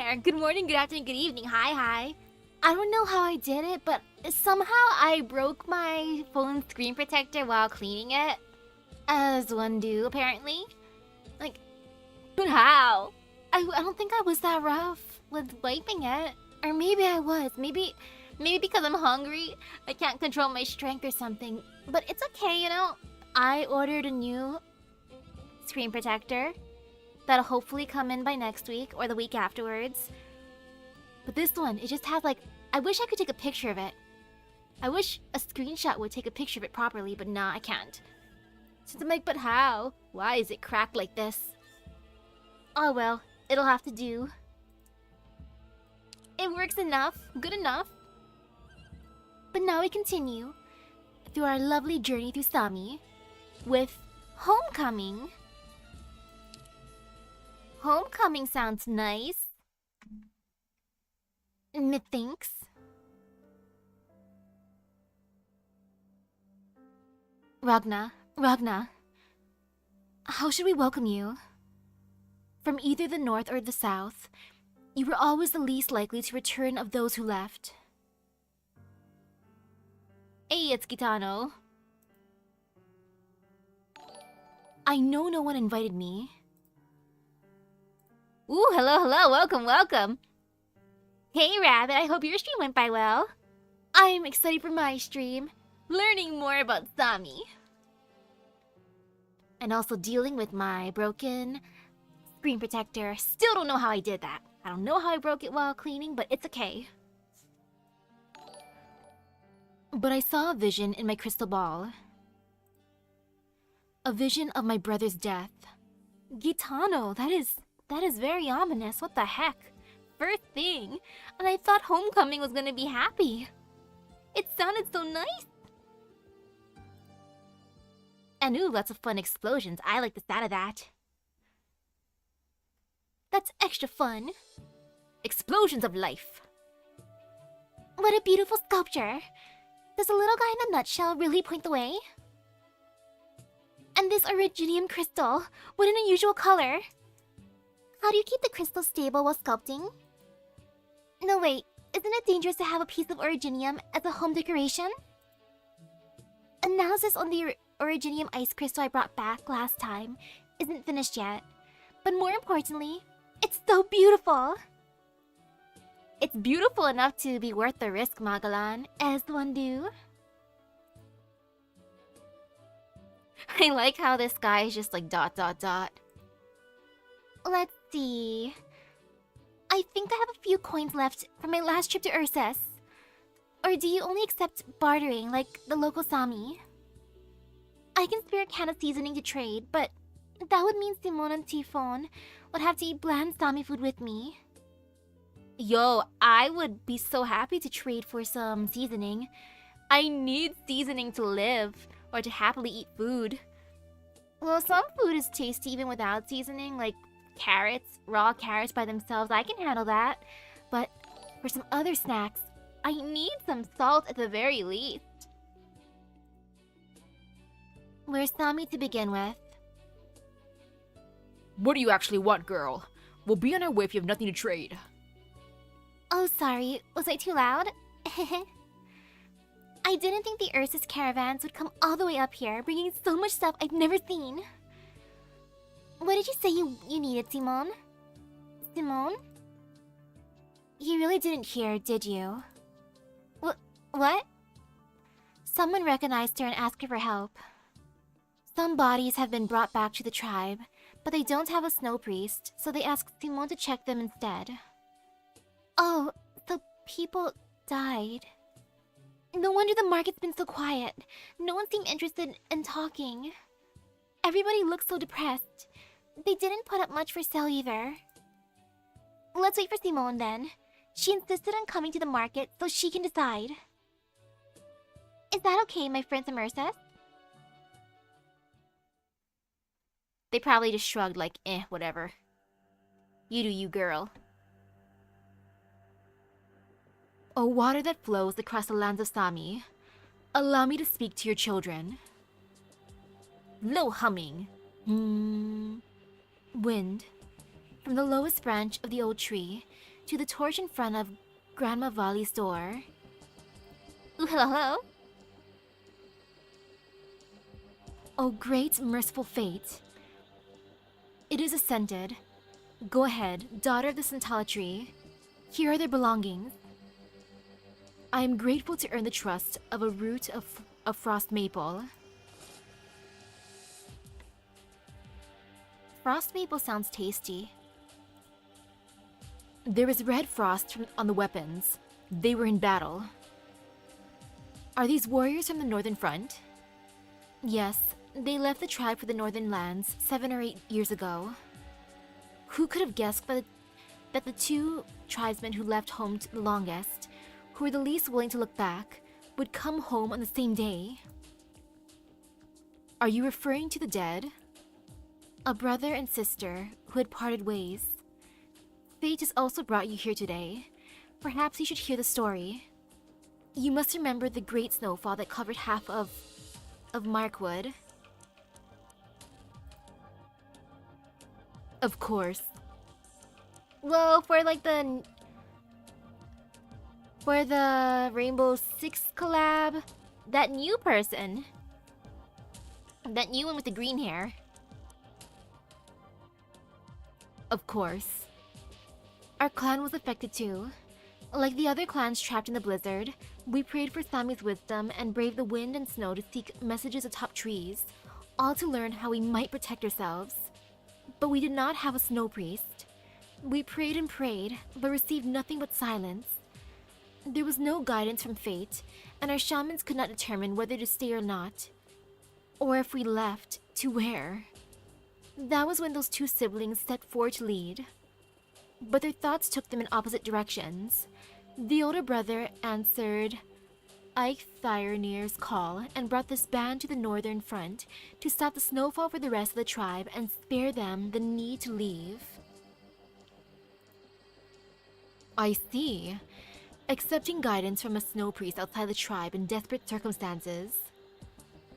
there! Good morning, good afternoon, good evening. Hi. I don't know how I did it, but somehow I broke my phone screen protector while cleaning it. As one do, apparently. Like, but how? I don't think I was that rough with wiping it. Or maybe I was. Maybe because I'm hungry, I can't control my strength or something. But it's okay, you know? I ordered a new screen protector that'll hopefully come in by next week or the week afterwards. But this one, it just has like... I wish I could take a picture of it. I wish a screenshot would take a picture of it properly, but nah, I can't. Since I'm like, but how? Why is it cracked like this? Oh well, it'll have to do. It works enough, good enough. But now we continue through our lovely journey through Sami with Homecoming. Homecoming sounds nice. Methinks. Ragna, how should we welcome you? From either the north or the south, you were always the least likely to return of those who left. Hey, it's Gitano. I know no one invited me. Ooh, hello, welcome. Hey, Rabbit, I hope your stream went by well. I'm excited for my stream, learning more about Sami. And also dealing with my broken screen protector. Still don't know how I did that. I don't know how I broke it while cleaning, but it's okay. But I saw a vision in my crystal ball. A vision of my brother's death. Gitano, that is very ominous. What the heck? First thing. And I thought Homecoming was gonna be happy. It sounded so nice. And ooh, lots of fun explosions. I like the sound of that. That's extra fun. Explosions of life. What a beautiful sculpture. Does the little guy in a nutshell really point the way? And this originium crystal. What an unusual color. How do you keep the crystal stable while sculpting? No, wait. Isn't it dangerous to have a piece of originium as a home decoration? Analysis on the originium ice crystal I brought back last time isn't finished yet. But more importantly, it's so beautiful! It's beautiful enough to be worth the risk, Magalan, as one do. I like how this guy is just like ... Let's see... I think I have a few coins left from my last trip to Ursus. Or do you only accept bartering like the local Sami? I can spare a can of seasoning to trade, but that would mean Simone and Tifon would have to eat bland Sami food with me. Yo, I would be so happy to trade for some seasoning. I need seasoning to live, or to happily eat food. Well, some food is tasty even without seasoning, like carrots, raw carrots by themselves, I can handle that. But for some other snacks, I need some salt at the very least. Where's Sami to begin with? What do you actually want, girl? We'll be on our way if you have nothing to trade. Oh, sorry. Was I too loud? I didn't think the Ursus caravans would come all the way up here, bringing so much stuff I've never seen. What did you say you needed, Simone? Simone? You really didn't hear, did you? What? Someone recognized her and asked her for help. Some bodies have been brought back to the tribe, but they don't have a snow priest, so they asked Simone to check them instead. Oh, so people died. No wonder the market's been so quiet. No one seemed interested in talking. Everybody looks so depressed. They didn't put up much for sale either. Let's wait for Simone then. She insisted on coming to the market so she can decide. Is that okay, my friends from Ursus? They probably just shrugged like, whatever. You do you, girl. O water that flows across the lands of Sami, allow me to speak to your children. Low humming. Wind. From the lowest branch of the old tree, to the torch in front of Grandma Vali's door. Ooh, hello, hello. Oh, great merciful fate. It is ascended. Go ahead, daughter of the Santala tree. Here are their belongings. I am grateful to earn the trust of a root of frost maple. Frost maple sounds tasty. There is red frost on the weapons. They were in battle. Are these warriors from the Northern Front? Yes, they left the tribe for the Northern Lands 7 or 8 years ago. Who could have guessed that the two tribesmen who left home the longest, who were the least willing to look back, would come home on the same day? Are you referring to the dead? A brother and sister who had parted ways. Fate has also brought you here today. Perhaps you should hear the story. You must remember the great snowfall that covered half of Markwood. Of course. Well, for the Rainbow Six collab, that new person. That new one with the green hair. Of course. Our clan was affected too. Like the other clans trapped in the blizzard, we prayed for Sami's wisdom and braved the wind and snow to seek messages atop trees, all to learn how we might protect ourselves. But we did not have a snow priest. We prayed and prayed, but received nothing but silence. There was no guidance from fate, and our shamans could not determine whether to stay or not. Or if we left, to where. That was when those two siblings set forward to lead. But their thoughts took them in opposite directions. The older brother answered Eikthyrenir's call and brought this band to the Northern Front to stop the snowfall for the rest of the tribe and spare them the need to leave. I see. Accepting guidance from a snow priest outside the tribe in desperate circumstances.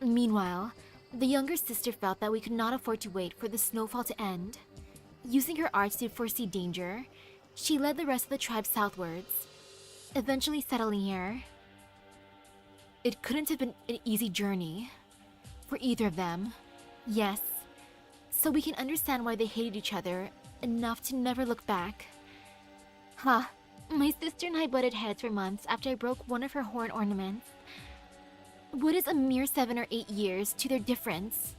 Meanwhile, the younger sister felt that we could not afford to wait for the snowfall to end. Using her arts to foresee danger, she led the rest of the tribe southwards, eventually settling here. It couldn't have been an easy journey for either of them. Yes, so we can understand why they hated each other enough to never look back. Huh, my sister and I butted heads for months after I broke one of her horn ornaments. What is a mere 7 or 8 years to their differences?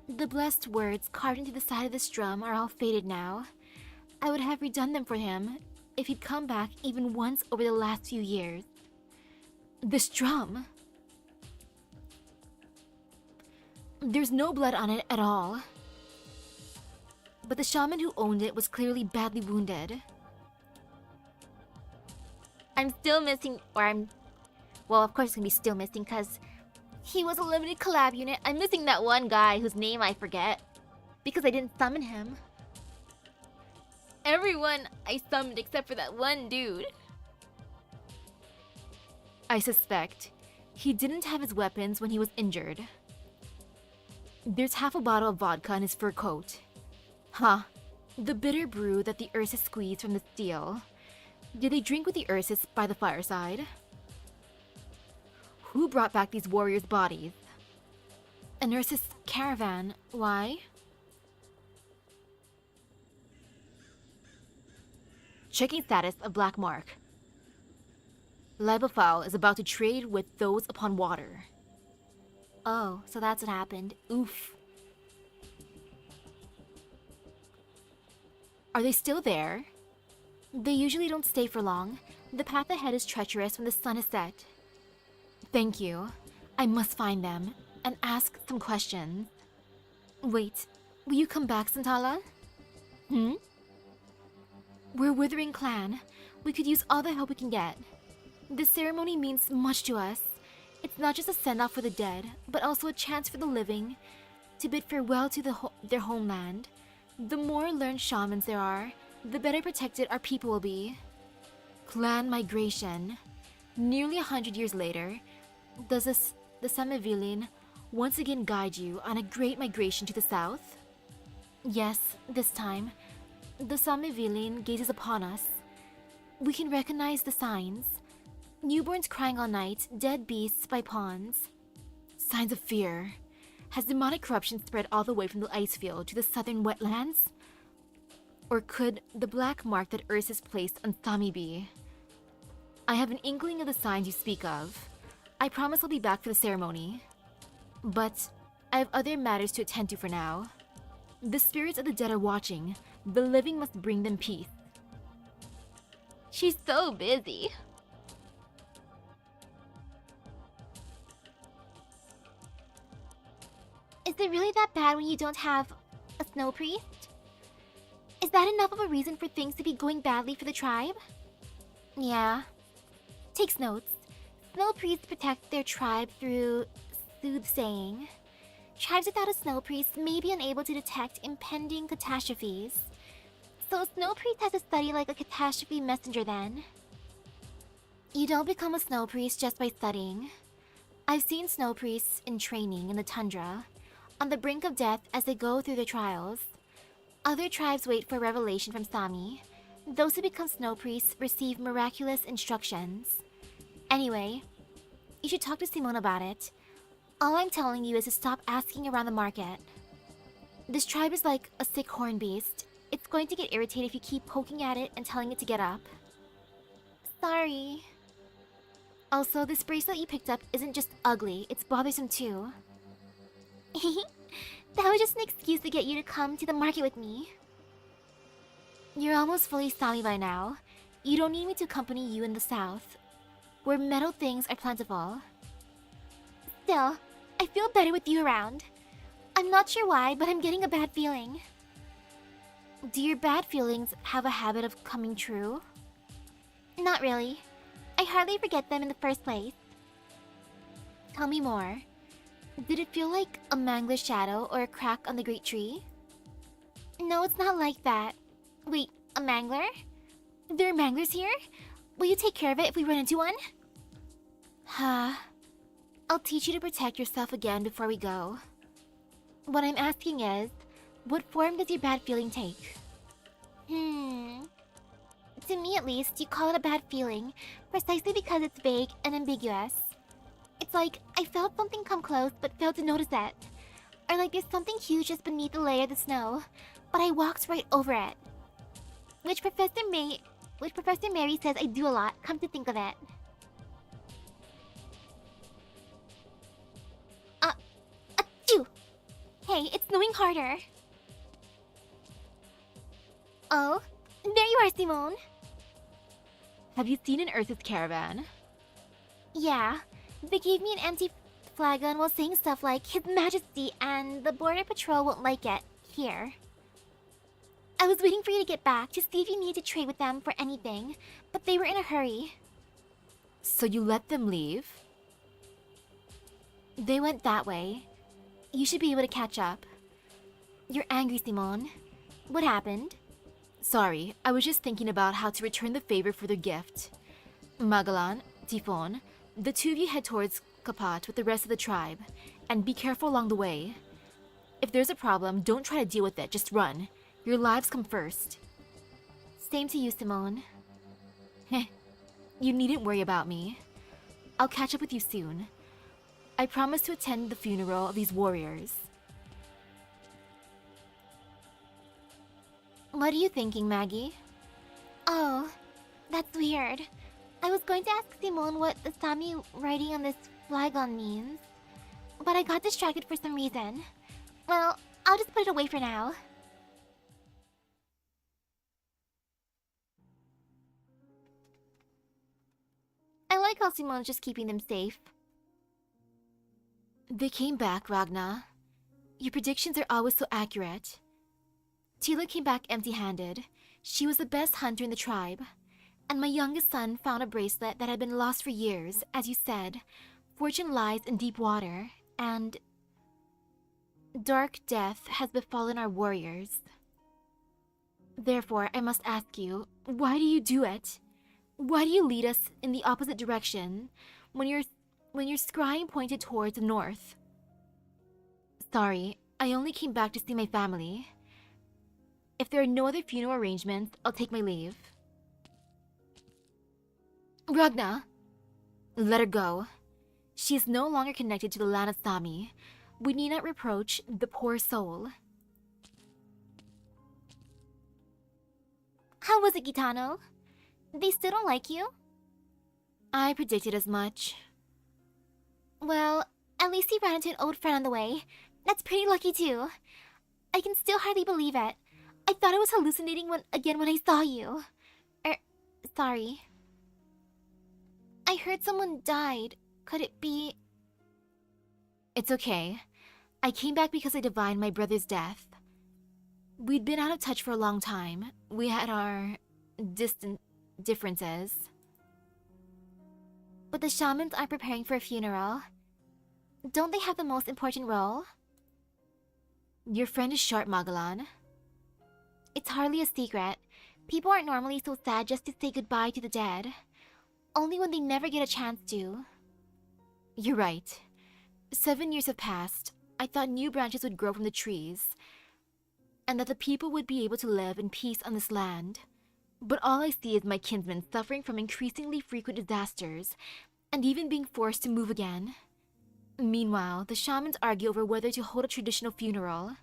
The blessed words carved into the side of this drum are all faded now. I would have redone them for him if he'd come back even once over the last few years. This drum! There's no blood on it at all. But the shaman who owned it was clearly badly wounded. I'm still missing, well, of course it's gonna be still missing because he was a limited collab unit. I'm missing that one guy whose name I forget because I didn't summon him. Everyone I summoned except for that one dude. I suspect he didn't have his weapons when he was injured. There's half a bottle of vodka in his fur coat. Huh. The bitter brew that the Ursus squeezed from the steel. Did they drink with the Ursus by the fireside? Who brought back these warriors' bodies? An Ursus caravan. Why? Checking status of Black Mark. Libophile is about to trade with those upon water. Oh, so that's what happened. Oof. Are they still there? They usually don't stay for long. The path ahead is treacherous when the sun is set. Thank you. I must find them and ask some questions. Wait, will you come back, Santala? We're a withering clan. We could use all the help we can get. This ceremony means much to us. It's not just a send-off for the dead, but also a chance for the living to bid farewell to their homeland. The more learned shamans there are, the better protected our people will be. Clan migration. Nearly 100 years later, does the Samivilin once again guide you on a great migration to the south? Yes, this time. The Sami villain gazes upon us. We can recognize the signs. Newborns crying all night, dead beasts by ponds. Signs of fear. Has demonic corruption spread all the way from the ice field to the southern wetlands? Or could the black mark that Earth has placed on Sami be? I have an inkling of the signs you speak of. I promise I'll be back for the ceremony. But I have other matters to attend to for now. The spirits of the dead are watching. The living must bring them peace. She's so busy. Is it really that bad when you don't have a snow priest? Is that enough of a reason for things to be going badly for the tribe? Yeah. Takes notes. Snow priests protect their tribe through soothsaying. Tribes without a snow priest may be unable to detect impending catastrophes. So a snow priest has to study like a catastrophe messenger then. You don't become a snow priest just by studying. I've seen snow priests in training in the tundra, on the brink of death as they go through their trials. Other tribes wait for revelation from Sami. Those who become snow priests receive miraculous instructions. Anyway, you should talk to Simone about it. All I'm telling you is to stop asking around the market. This tribe is like a sick horn beast. It's going to get irritated if you keep poking at it and telling it to get up. Sorry. Also, this bracelet you picked up isn't just ugly, it's bothersome too. That was just an excuse to get you to come to the market with me. You're almost fully Sami by now. You don't need me to accompany you in the south, where metal things are plentiful. Still, I feel better with you around. I'm not sure why, but I'm getting a bad feeling. Do your bad feelings have a habit of coming true? Not really. I hardly forget them in the first place. Tell me more. Did it feel like a mangler's shadow or a crack on the great tree? No, it's not like that. Wait, a mangler? There are manglers here? Will you take care of it if we run into one? I'll teach you to protect yourself again before we go. What I'm asking is, what form does your bad feeling take? To me at least, you call it a bad feeling, precisely because it's vague and ambiguous. It's like, I felt something come close but failed to notice it. Or like there's something huge just beneath the layer of the snow, but I walked right over it. Which Professor Mary says I do a lot, come to think of it. Achoo! Hey, it's snowing harder. Oh, there you are, Simone. Have you seen an Ursus caravan? Yeah, they gave me an empty flagon while saying stuff like His Majesty and the Border Patrol won't like it here. I was waiting for you to get back to see if you needed to trade with them for anything, but they were in a hurry. So you let them leave? They went that way. You should be able to catch up. You're angry, Simone. What happened? Sorry, I was just thinking about how to return the favor for their gift. Magalan, Tifon, the two of you head towards Kapat with the rest of the tribe, and be careful along the way. If there's a problem, don't try to deal with it, just run. Your lives come first. Same to you, Simone. Heh, you needn't worry about me. I'll catch up with you soon. I promise to attend the funeral of these warriors. What are you thinking, Maggie? Oh, that's weird. I was going to ask Simone what the Sami writing on this flagon means, but I got distracted for some reason. Well, I'll just put it away for now. I like how Simone's just keeping them safe. They came back, Ragna. Your predictions are always so accurate. Tila came back empty-handed. She was the best hunter in the tribe. And my youngest son found a bracelet that had been lost for years. As you said, fortune lies in deep water, and dark death has befallen our warriors. Therefore, I must ask you, why do you do it? Why do you lead us in the opposite direction when your scrying pointed towards the north? Sorry, I only came back to see my family. If there are no other funeral arrangements, I'll take my leave. Ragna! Let her go. She is no longer connected to the land of Sami. We need not reproach the poor soul. How was it, Gitano? They still don't like you? I predicted as much. Well, at least you ran into an old friend on the way. That's pretty lucky too. I can still hardly believe it. I thought I was hallucinating when I saw you. Sorry. I heard someone died. Could it be... It's okay. I came back because I divined my brother's death. We'd been out of touch for a long time. We had our distant differences. But the shamans aren't preparing for a funeral. Don't they have the most important role? Your friend is sharp, Magalan. It's hardly a secret. People aren't normally so sad just to say goodbye to the dead. Only when they never get a chance to. You're right. 7 years have passed. I thought new branches would grow from the trees, and that the people would be able to live in peace on this land. But all I see is my kinsmen suffering from increasingly frequent disasters, and even being forced to move again. Meanwhile, the shamans argue over whether to hold a traditional funeral.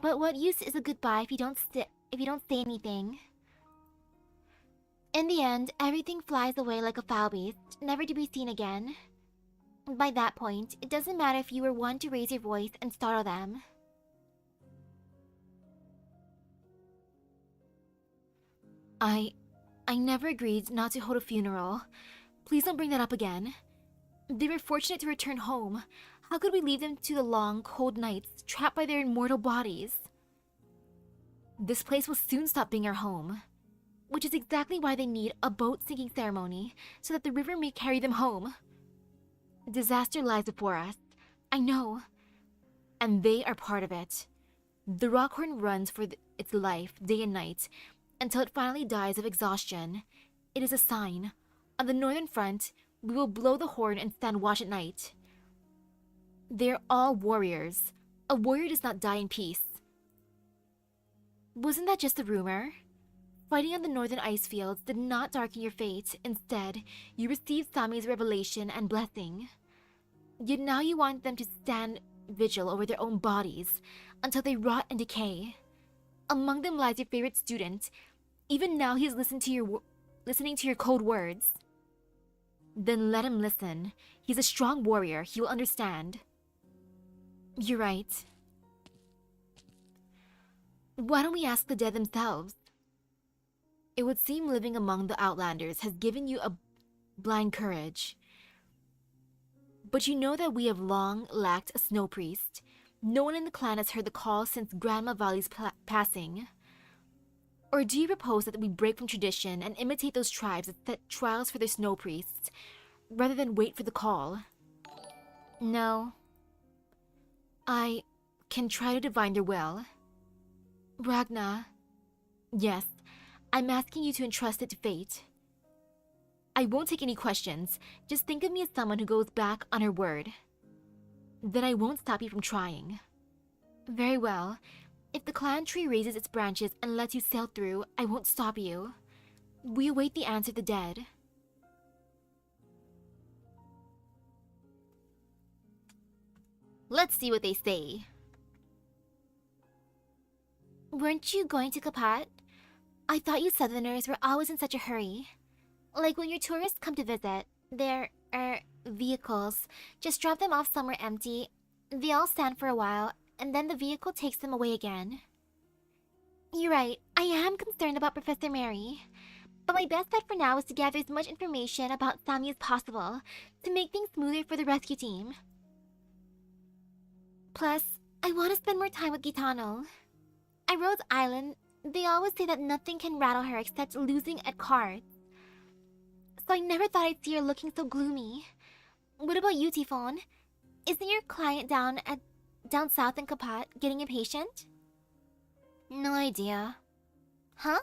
But what use is a goodbye if you don't say anything? In the end, everything flies away like a foul beast, never to be seen again. By that point, it doesn't matter if you were one to raise your voice and startle them. I never agreed not to hold a funeral. Please don't bring that up again. They were fortunate to return home. How could we leave them to the long, cold nights, trapped by their immortal bodies? This place will soon stop being our home, which is exactly why they need a boat-sinking ceremony, so that the river may carry them home. Disaster lies before us, I know, and they are part of it. The Rockhorn runs for its life day and night, until it finally dies of exhaustion. It is a sign. On the northern front, we will blow the horn and stand watch at night. They're all warriors. A warrior does not die in peace. Wasn't that just a rumor? Fighting on the northern ice fields did not darken your fate. Instead, you received Sami's revelation and blessing. Yet now you want them to stand vigil over their own bodies until they rot and decay. Among them lies your favorite student. Even now he is listening to your cold words. Then let him listen. He's a strong warrior. He will understand. You're right. Why don't we ask the dead themselves? It would seem living among the Outlanders has given you a blind courage. But you know that we have long lacked a snow priest. No one in the clan has heard the call since Grandma Vali's passing. Or do you propose that we break from tradition and imitate those tribes that set trials for their snow priests, rather than wait for the call? No. I can try to divine their will. Ragna. Yes, I'm asking you to entrust it to fate. I won't take any questions. Just think of me as someone who goes back on her word. Then I won't stop you from trying. Very well. If the clan tree raises its branches and lets you sail through, I won't stop you. We await the answer of the dead. Let's see what they say. Weren't you going to Kapat? I thought you Southerners were always in such a hurry. Like when your tourists come to visit, their, vehicles, just drop them off somewhere empty. They all stand for a while, and then the vehicle takes them away again. You're right, I am concerned about Professor Mary. But my best bet for now is to gather as much information about Sami as possible, to make things smoother for the rescue team. Plus, I want to spend more time with Gitano. At Rhodes Island, they always say that nothing can rattle her except losing at cards. So I never thought I'd see her looking so gloomy. What about you, Tifon? Isn't your client down south in Kapat getting impatient? No idea. Huh?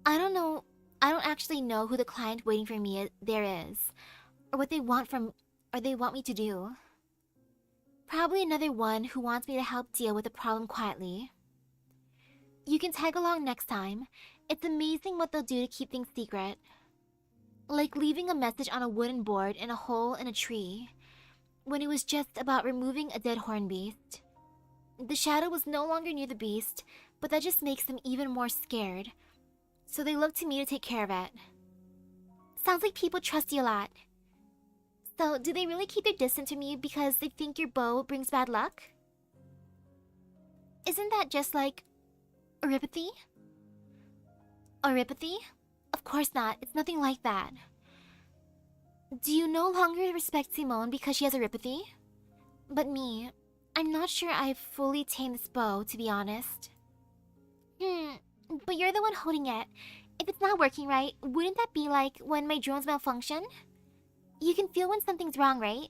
I don't know. I don't actually know who the client waiting for me there is, or what they want me to do. Probably another one who wants me to help deal with the problem quietly. You can tag along next time. It's amazing what they'll do to keep things secret. Like leaving a message on a wooden board in a hole in a tree, when it was just about removing a dead horn beast. The shadow was no longer near the beast, but that just makes them even more scared. So they look to me to take care of it. Sounds like people trust you a lot. So, do they really keep their distance from you because they think your bow brings bad luck? Isn't that just like oripathy? Oripathy? Of course not. It's nothing like that. Do you no longer respect Simone because she has oripathy? But me, I'm not sure I've fully tamed this bow, to be honest. But you're the one holding it. If it's not working right, wouldn't that be like when my drones malfunction? You can feel when something's wrong, right?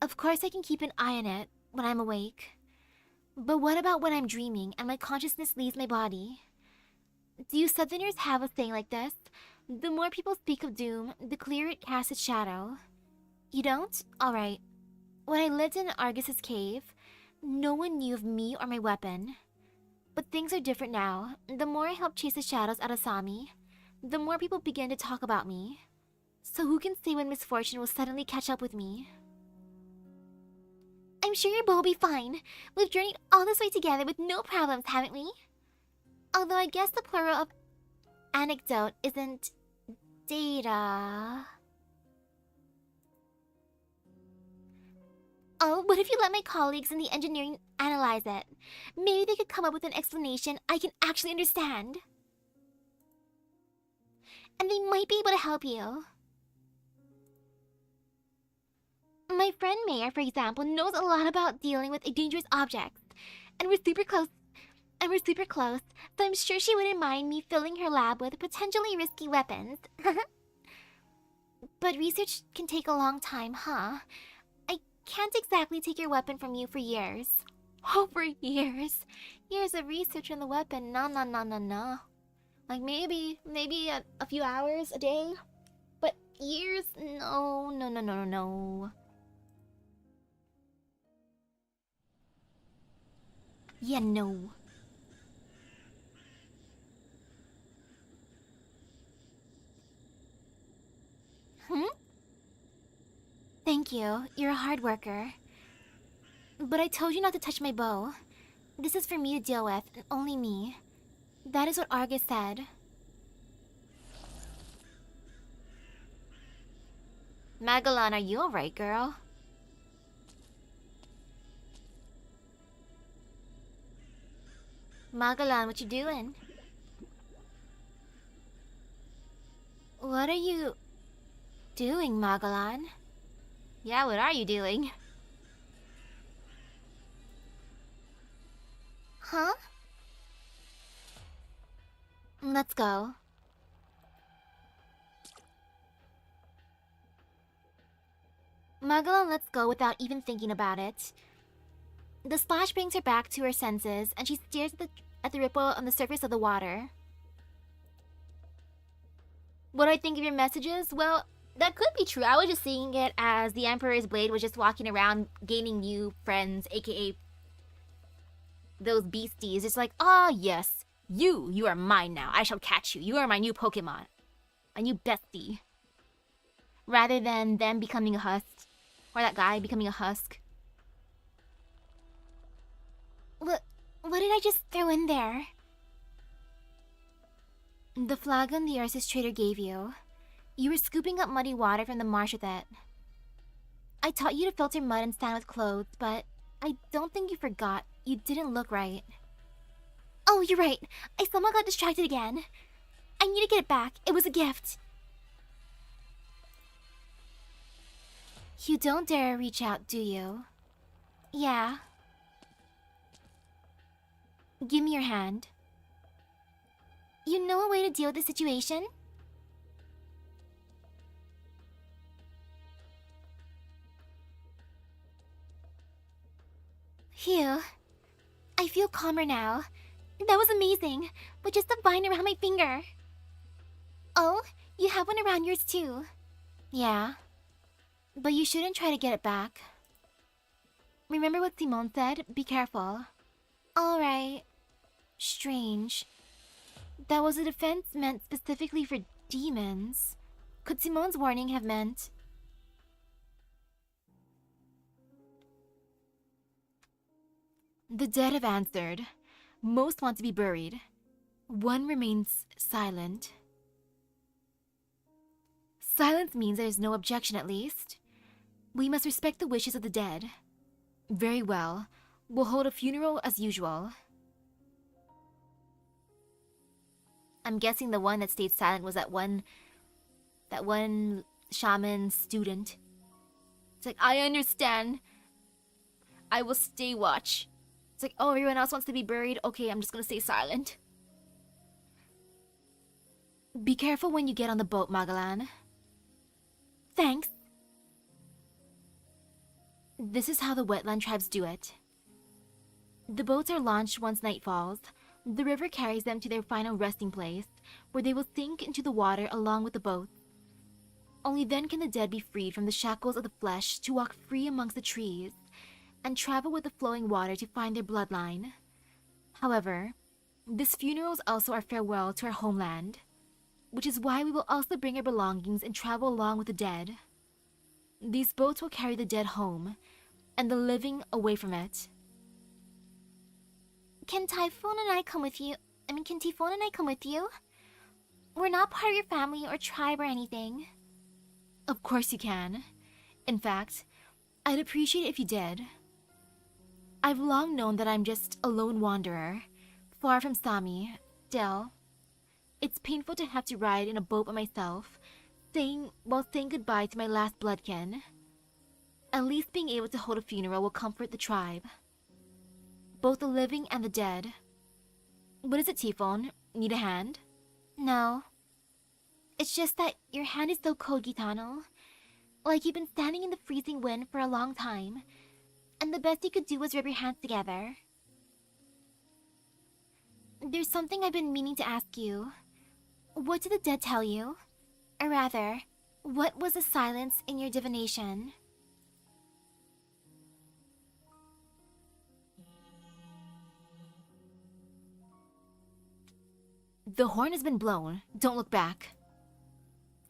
Of course I can keep an eye on it when I'm awake. But what about when I'm dreaming and my consciousness leaves my body? Do you Southerners have a saying like this? The more people speak of doom, the clearer it casts its shadow. You don't? Alright. When I lived in Argus's cave, no one knew of me or my weapon. But things are different now. The more I help chase the shadows out of Sami, the more people begin to talk about me. So who can say when misfortune will suddenly catch up with me? I'm sure your bow will be fine. We've journeyed all this way together with no problems, haven't we? Although I guess the plural of anecdote isn't data. Oh, what if you let my colleagues in the engineering analyze it? Maybe they could come up with an explanation I can actually understand. And they might be able to help you. My friend Mayor, for example, knows a lot about dealing with dangerous objects. And we're super close. So I'm sure she wouldn't mind me filling her lab with potentially risky weapons. But research can take a long time, huh? I can't exactly take your weapon from you for years. Oh, for years? Years of research on the weapon? No. Like maybe a few hours a day? But years? No. Yeah, no. Thank you. You're a hard worker. But I told you not to touch my bow. This is for me to deal with, and only me. That is what Argus said. Magellan, are you alright, girl? Magellan, what you doing? What are you doing, Magellan? Yeah, what are you doing? Huh? Let's go. Magellan lets go without even thinking about it. The splash brings her back to her senses, and she stares at the ripple on the surface of the water. What do I think of your messages? Well, that could be true. I was just seeing it as the Emperor's Blade was just walking around gaining new friends, aka those beasties. It's like, ah, yes, you are mine now. I shall catch you. You are my new Pokemon. My new bestie. Rather than them becoming a husk. Or that guy becoming a husk. What did I just throw in there? The flagon the Ursus trader gave you. You were scooping up muddy water from the marsh with it. I taught you to filter mud and sand with clothes, but I don't think you forgot. You didn't look right. Oh, you're right. I somehow got distracted again. I need to get it back. It was a gift. You don't dare reach out, do you? Yeah. Give me your hand. You know a way to deal with the situation? Phew. I feel calmer now. That was amazing, with just a vine around my finger. Oh, you have one around yours too. Yeah. But you shouldn't try to get it back. Remember what Simone said? Be careful. Alright. Strange. That was a defense meant specifically for demons. Could Simone's warning have meant... The dead have answered. Most want to be buried. One remains silent. Silence means there is no objection, at least. We must respect the wishes of the dead. Very well. We'll hold a funeral as usual. I'm guessing the one that stayed silent was that one shaman student. It's like, I understand. I will stay watch. It's like, oh, everyone else wants to be buried? Okay, I'm just gonna stay silent. Be careful when you get on the boat, Magalan. Thanks. This is how the wetland tribes do it. The boats are launched once night falls. The river carries them to their final resting place, where they will sink into the water along with the boats. Only then can the dead be freed from the shackles of the flesh to walk free amongst the trees, and travel with the flowing water to find their bloodline. However, this funeral is also our farewell to our homeland, which is why we will also bring our belongings and travel along with the dead. These boats will carry the dead home, and the living away from it. Can Typhoon and I come with you? Can Typhoon and I come with you? We're not part of your family or tribe or anything. Of course you can. In fact, I'd appreciate it if you did. I've long known that I'm just a lone wanderer, far from Sami. Still, it's painful to have to ride in a boat by myself, while saying goodbye to my last bloodkin. At least being able to hold a funeral will comfort the tribe. Both the living and the dead. What is it, Typhon? Need a hand? No. It's just that your hand is so cold, Gitano. Like you've been standing in the freezing wind for a long time, and the best you could do was rub your hands together. There's something I've been meaning to ask you. What did the dead tell you? Or rather, what was the silence in your divination? The horn has been blown. Don't look back.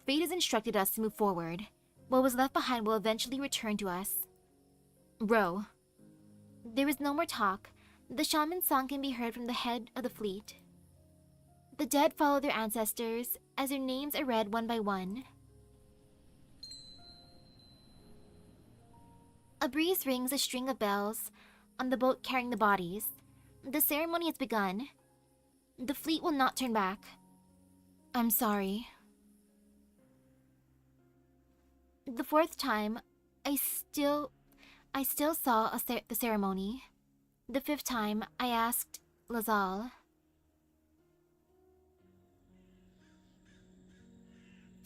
Fate has instructed us to move forward. What was left behind will eventually return to us. Row. There is no more talk. The shaman's song can be heard from the head of the fleet. The dead follow their ancestors as their names are read one by one. A breeze rings a string of bells on the boat carrying the bodies. The ceremony has begun. The fleet will not turn back. I'm sorry. The fourth time, I still saw the ceremony. The fifth time, I asked Lazal.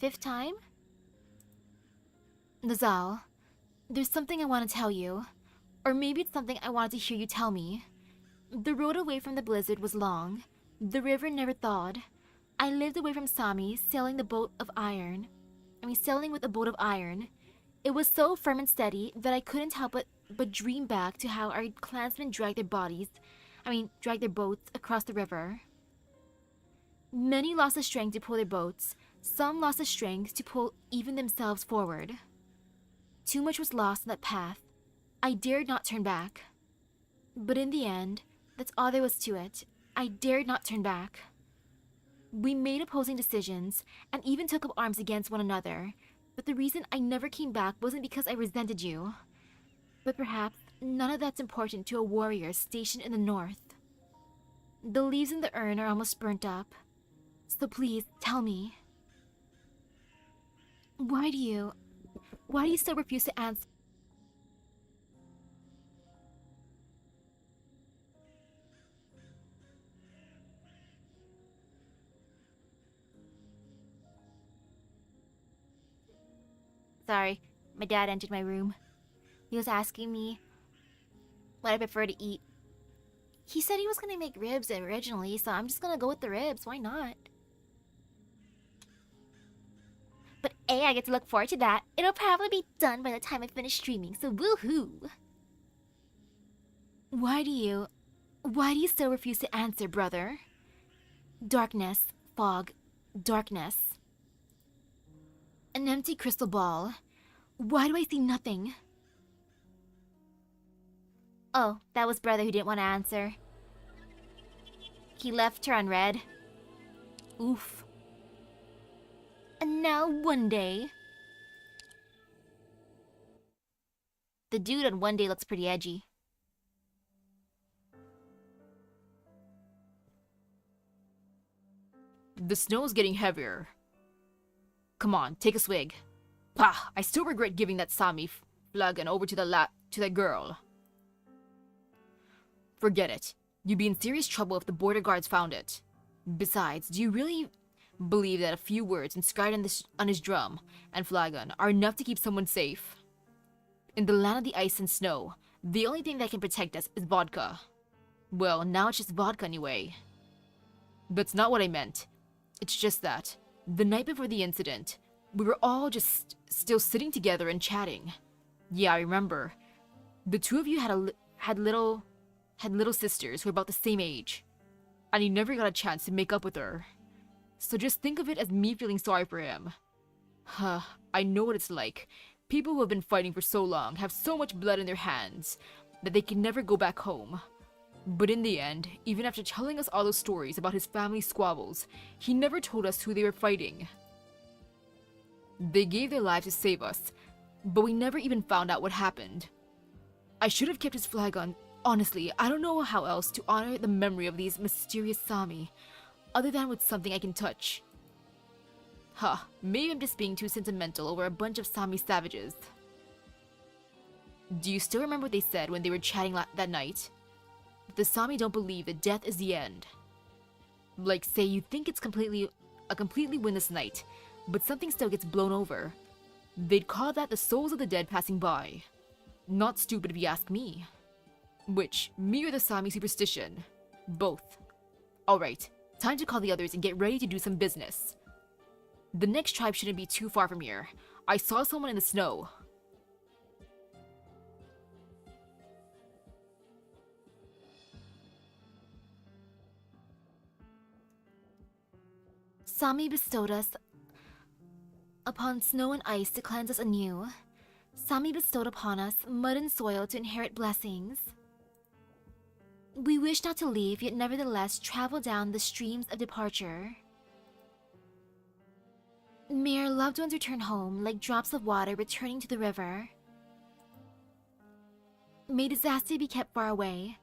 Fifth time? Lazal, there's something I want to tell you. Or maybe it's something I wanted to hear you tell me. The road away from the blizzard was long. The river never thawed. I lived away from Sami, sailing with a boat of iron. It was so firm and steady that I couldn't help but dream back to how our clansmen dragged their boats across the river. Many lost the strength to pull their boats. Some lost the strength to pull even themselves forward. Too much was lost on that path. I dared not turn back. But in the end, that's all there was to it. I dared not turn back. We made opposing decisions, and even took up arms against one another, but the reason I never came back wasn't because I resented you. But perhaps none of that's important to a warrior stationed in the north. The leaves in the urn are almost burnt up, so please, tell me. Why do you still refuse to answer? Sorry, my dad entered my room. He was asking me what I prefer to eat. He said he was gonna make ribs originally, so I'm just gonna go with the ribs. Why not? But A, I get to look forward to that. It'll probably be done by the time I finish streaming, so woohoo! Why do you still refuse to answer, brother? Darkness, fog, darkness. An empty crystal ball. Why do I see nothing? Oh, that was brother who didn't want to answer. He left her unread. Oof. And now one day. The dude on one day looks pretty edgy. The snow's getting heavier. Come on, take a swig. Pah! I still regret giving that Sami flagon over to that girl. Forget it. You'd be in serious trouble if the border guards found it. Besides, do you really believe that a few words inscribed on his drum and flagon are enough to keep someone safe? In the land of the ice and snow, the only thing that can protect us is vodka. Well, now it's just vodka anyway. That's not what I meant. It's just that, the night before the incident, we were all just still sitting together and chatting. Yeah, I remember. The two of you had little sisters who were about the same age, and you never got a chance to make up with her. So just think of it as me feeling sorry for him. Huh, I know what it's like. People who have been fighting for so long have so much blood in their hands that they can never go back home. But in the end, even after telling us all those stories about his family squabbles, he never told us who they were fighting. They gave their lives to save us, but we never even found out what happened. I should have kept his flag on. Honestly, I don't know how else to honor the memory of these mysterious Sami, other than with something I can touch. Huh, maybe I'm just being too sentimental over a bunch of Sami savages. Do you still remember what they said when they were chatting that night? The Sami don't believe that death is the end. Like, say you think it's a completely windless night, but something still gets blown over. They'd call that the souls of the dead passing by. Not stupid if you ask me. Which, me or the Sami superstition? Both. Alright, time to call the others and get ready to do some business. The next tribe shouldn't be too far from here. I saw someone in the snow. Sami bestowed us upon snow and ice to cleanse us anew. Sami bestowed upon us mud and soil to inherit blessings. We wish not to leave, yet nevertheless travel down the streams of departure. May our loved ones return home like drops of water returning to the river. May disaster be kept far away,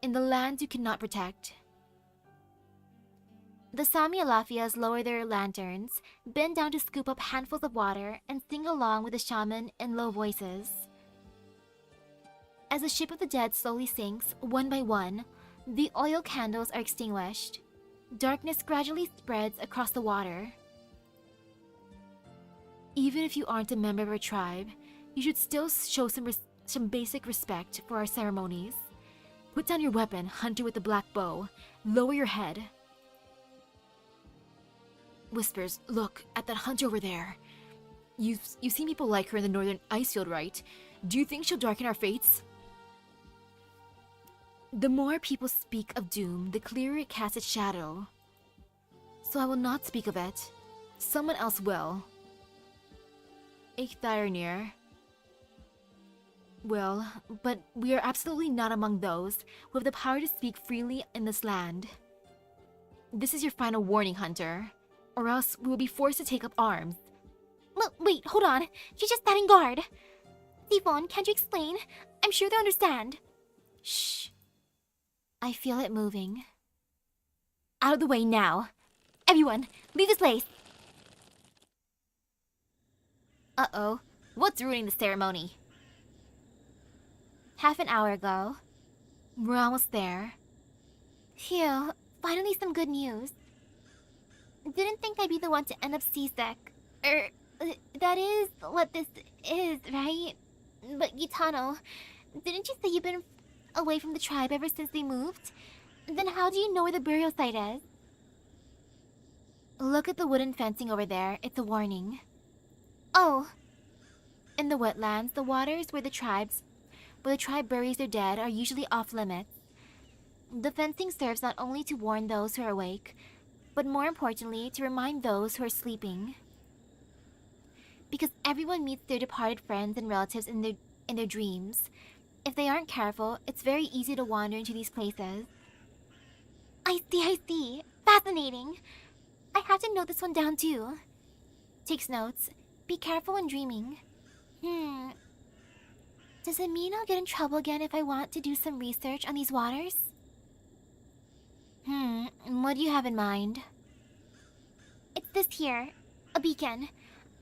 in the lands you cannot protect. The Sami Alafias lower their lanterns, bend down to scoop up handfuls of water, and sing along with the shaman in low voices. As the ship of the dead slowly sinks, one by one, the oil candles are extinguished. Darkness gradually spreads across the water. Even if you aren't a member of our tribe, you should still show some basic respect for our ceremonies. Put down your weapon, hunter with the black bow. Lower your head. Whispers, look at that hunter over there. You've seen people like her in the northern icefield, right? Do you think she'll darken our fates? The more people speak of doom, the clearer it casts its shadow. So I will not speak of it. Someone else will. Eikthyronir. Well, but we are absolutely not among those who have the power to speak freely in this land. This is your final warning, Hunter, or else we will be forced to take up arms. Wait, hold on. She's just standing guard. Siphon, can't you explain? I'm sure they'll understand. Shh. I feel it moving. Out of the way now. Everyone, leave this place. Uh-oh. What's ruining the ceremony? Half an hour ago. We're almost there. Phew, finally some good news. Didn't think I'd be the one to end up seasick. That is what this is, right? But Gitano, didn't you say you've been away from the tribe ever since they moved? Then how do you know where the burial site is? Look at the wooden fencing over there. It's a warning. Oh. In the wetlands, the waters where the tribes where the tribe buries their dead are usually off limits. The fencing serves not only to warn those who are awake, but more importantly, to remind those who are sleeping. Because everyone meets their departed friends and relatives in their dreams. If they aren't careful, it's very easy to wander into these places. I see. Fascinating. I have to note this one down too. Takes notes. Be careful when dreaming. Does it mean I'll get in trouble again if I want to do some research on these waters? What do you have in mind? It's this here. A beacon.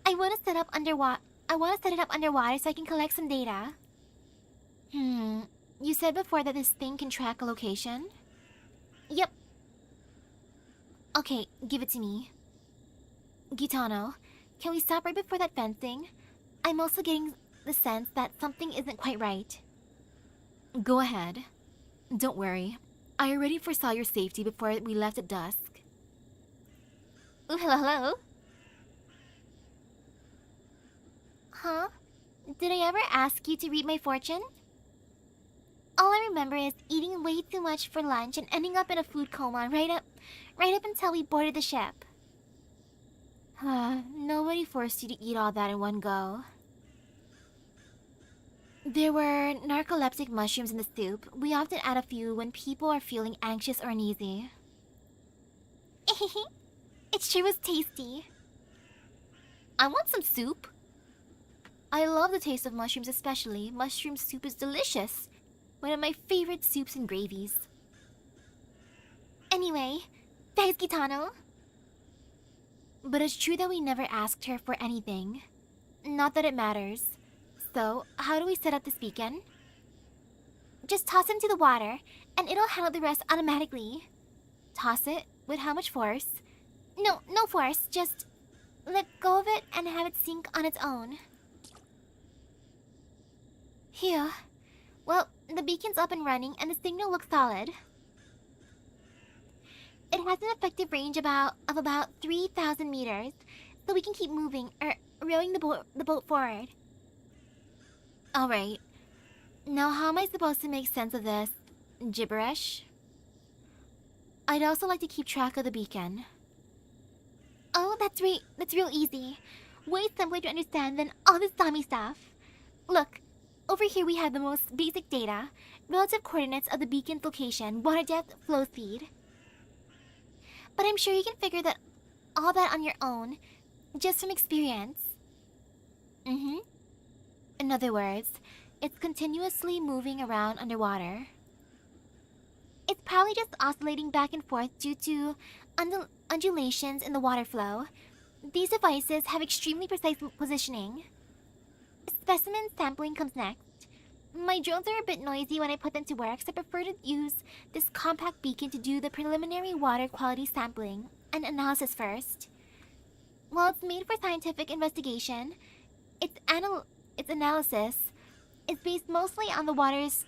I want to set it up underwater so I can collect some data. You said before that this thing can track a location? Yep. Okay, give it to me. Gitano, can we stop right before that fencing? I'm also getting the sense that something isn't quite right. Go ahead. Don't worry. I already foresaw your safety before we left at dusk. Ooh, hello? Huh? Did I ever ask you to read my fortune? All I remember is eating way too much for lunch and ending up in a food coma right up until we boarded the ship. Nobody forced you to eat all that in one go. There were narcoleptic mushrooms in the soup. We often add a few when people are feeling anxious or uneasy. It sure was tasty. I want some soup. I love the taste of mushrooms especially. Mushroom soup is delicious. One of my favorite soups and gravies. Anyway, thanks, Gitano. But it's true that we never asked her for anything. Not that it matters. So, how do we set up this beacon? Just toss it into the water, and it'll handle the rest automatically. Toss it? With how much force? No force. Just let go of it and have it sink on its own. Here. Well, the beacon's up and running, and the signal looks solid. It has an effective range of about 3,000 meters, so we can keep moving, or rowing the boat forward. Alright. Now how am I supposed to make sense of this gibberish? I'd also like to keep track of the beacon. Oh, that's real easy. Way simpler to understand than all this Sami stuff. Look, over here we have the most basic data, relative coordinates of the beacon's location, water depth, flow speed. But I'm sure you can figure all that on your own, just from experience. In other words, it's continuously moving around underwater. It's probably just oscillating back and forth due to undulations in the water flow. These devices have extremely precise positioning. Specimen sampling comes next. My drones are a bit noisy when I put them to work, so I prefer to use this compact beacon to do the preliminary water quality sampling and analysis first. While it's made for scientific investigation, its analysis is based mostly on the water's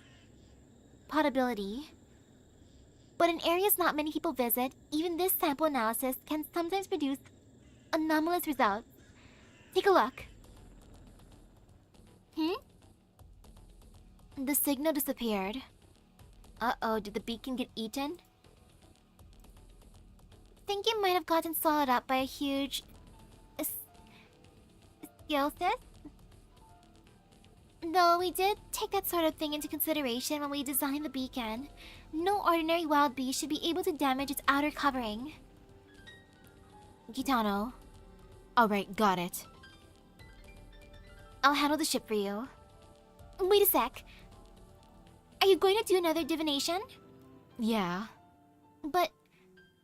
potability. But in areas not many people visit, even this sample analysis can sometimes produce anomalous results. Take a look. The signal disappeared. Uh-oh, did the beacon get eaten? Think it might have gotten swallowed up by a huge skillset? Though we did take that sort of thing into consideration when we designed the beacon. No ordinary wild beast should be able to damage its outer covering. Gitano. Alright, got it. I'll handle the ship for you. Wait a sec. Are you going to do another divination? Yeah. But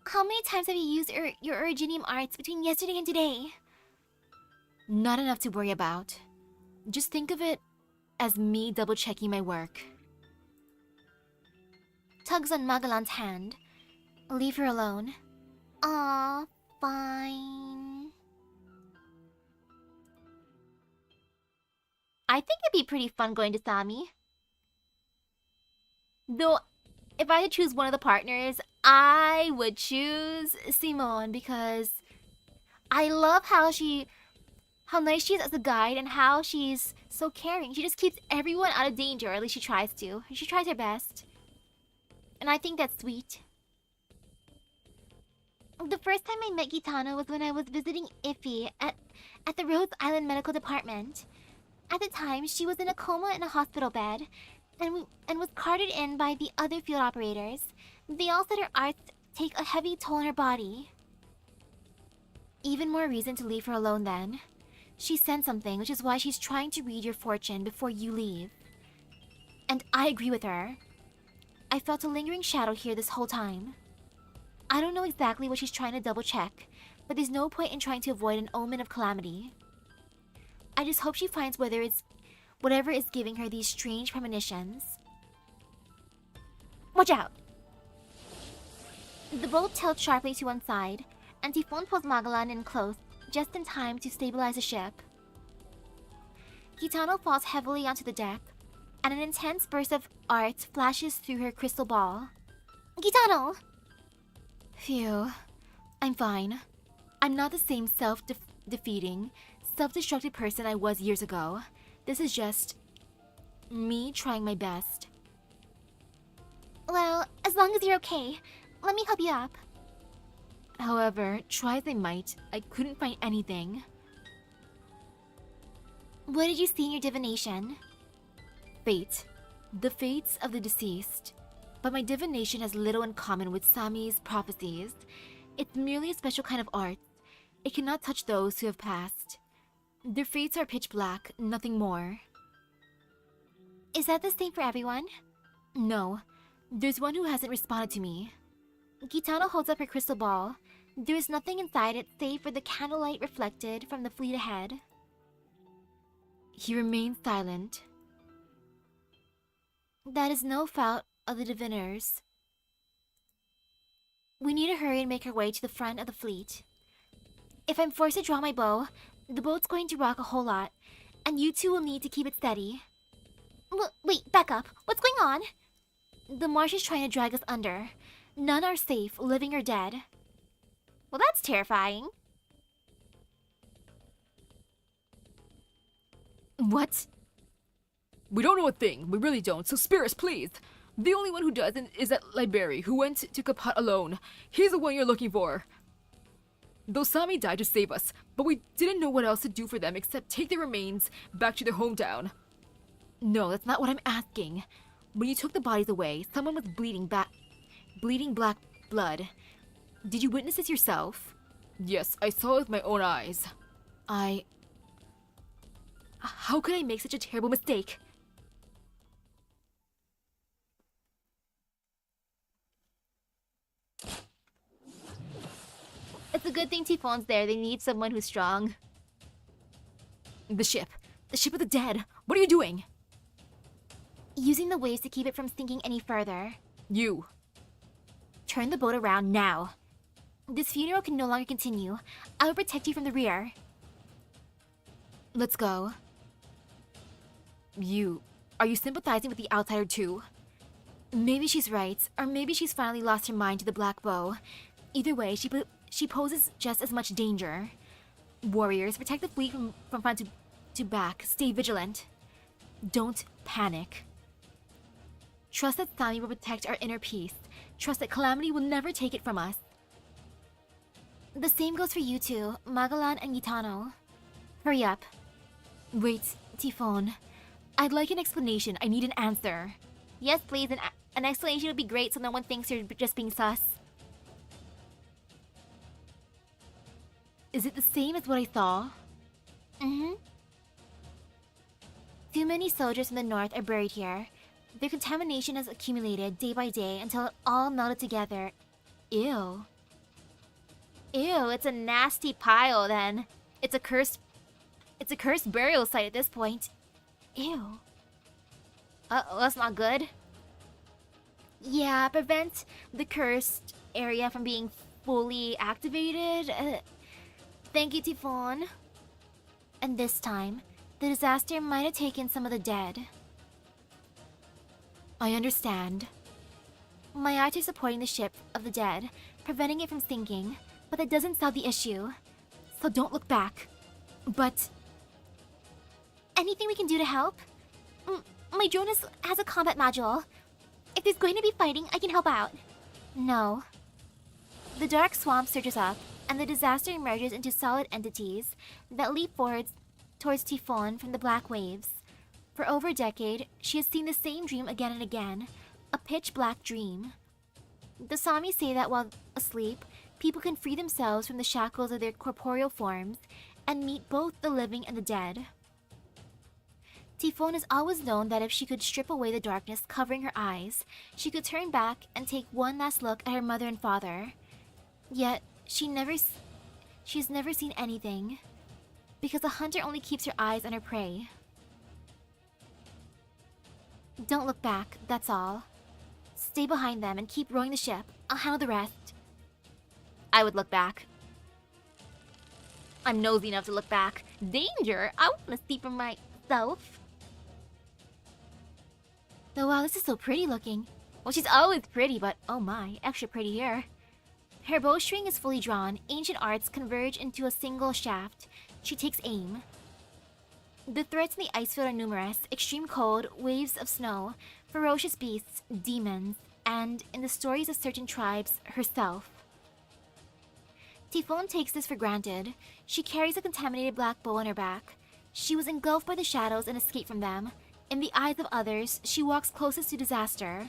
how many times have you used your Originium arts between yesterday and today? Not enough to worry about. Just think of it as me double-checking my work. Tugs on Magellan's hand. Leave her alone. Aw, fine. I think it'd be pretty fun going to Sami. Though, if I had to choose one of the partners, I would choose Simone because I love how she how nice she is as a guide and how she's so caring. She just keeps everyone out of danger, or at least she tries to. She tries her best. And I think that's sweet. The first time I met Gitano was when I was visiting Iffy at the Rhodes Island Medical Department. At the time, she was in a coma in a hospital bed and was carted in by the other field operators. They all said her arts take a heavy toll on her body. Even more reason to leave her alone then. She sent something, which is why she's trying to read your fortune before you leave. And I agree with her. I felt a lingering shadow here this whole time. I don't know exactly what she's trying to double check, but there's no point in trying to avoid an omen of calamity. I just hope she finds whatever is giving her these strange premonitions. Watch out! The boat tilts sharply to one side, and Typhon pulls Magellan in close, just in time to stabilize the ship. Gitano falls heavily onto the deck, and an intense burst of art flashes through her crystal ball. Gitano! Phew. I'm fine. I'm not the same self-defeating, self-destructive person I was years ago. This is just me trying my best. Well, as long as you're okay, let me help you up. However, try as I might, I couldn't find anything. What did you see in your divination? Fate. The fates of the deceased. But my divination has little in common with Sami's prophecies. It's merely a special kind of art. It cannot touch those who have passed. Their fates are pitch black, nothing more. Is that the same for everyone? No. There's one who hasn't responded to me. Gitano holds up her crystal ball. There is nothing inside it save for the candlelight reflected from the fleet ahead. He remains silent. That is no fault of the diviners. We need to hurry and make our way to the front of the fleet. If I'm forced to draw my bow, the boat's going to rock a whole lot, and you two will need to keep it steady. Wait, back up. What's going on? The marsh is trying to drag us under. None are safe, living or dead. Well, that's terrifying. What? We don't know a thing. We really don't. So spare us, please. The only one who doesn't is that library who went to Kapat alone. He's the one you're looking for. Though Sami died to save us, but we didn't know what else to do for them except take their remains back to their hometown. No, that's not what I'm asking. When you took the bodies away, someone was bleeding black blood. Did you witness this yourself? Yes, I saw it with my own eyes. How could I make such a terrible mistake? It's a good thing Typhon's there. They need someone who's strong. The ship of the dead. What are you doing? Using the waves to keep it from sinking any further. You. Turn the boat around now. This funeral can no longer continue. I will protect you from the rear. Let's go. Are you sympathizing with the outsider too? Maybe she's right, or maybe she's finally lost her mind to the Black Bow. Either way, she poses just as much danger. Warriors, protect the fleet from front to back. Stay vigilant. Don't panic. Trust that Sami will protect our inner peace. Trust that calamity will never take it from us. The same goes for you two, Magellan and Gitano. Hurry up. Wait, Typhon. I'd like an explanation. I need an answer. Yes, please. An explanation would be great so no one thinks you're just being sus. Is it the same as what I saw? Mm-hmm. Too many soldiers from the north are buried here. Their contamination has accumulated day by day until it all melted together. Ew. Ew, it's a nasty pile then. It's a cursed burial site at this point. Ew. Uh-oh, that's not good. Yeah, prevent the cursed area from being fully activated. Thank you, Typhon. And this time, the disaster might have taken some of the dead. I understand. My arts are supporting the ship of the dead, preventing it from sinking, but that doesn't solve the issue. So don't look back. But Anything we can do to help? My drone has a combat module. If there's going to be fighting, I can help out. No. The dark swamp surges up, and the disaster emerges into solid entities that leap forwards towards Typhon from the black waves. For over a decade, she has seen the same dream again and again, a pitch-black dream. The Sami say that while asleep, people can free themselves from the shackles of their corporeal forms and meet both the living and the dead. Typhon has always known that if she could strip away the darkness covering her eyes, she could turn back and take one last look at her mother and father. Yet, she has never seen anything, because a hunter only keeps her eyes on her prey. Don't look back, that's all. Stay behind them and keep rowing the ship. I'll handle the rest. I would look back. I'm nosy enough to look back. Danger! I want to see for myself. Though, wow, this is so pretty looking. Well, she's always pretty, but oh my, extra pretty here. Her bowstring is fully drawn. Ancient arts converge into a single shaft. She takes aim. The threats in the ice field are numerous. Extreme cold, waves of snow, ferocious beasts, demons, and, in the stories of certain tribes, herself. Typhon takes this for granted. She carries a contaminated black bow on her back. She was engulfed by the shadows and escaped from them. In the eyes of others, she walks closest to disaster.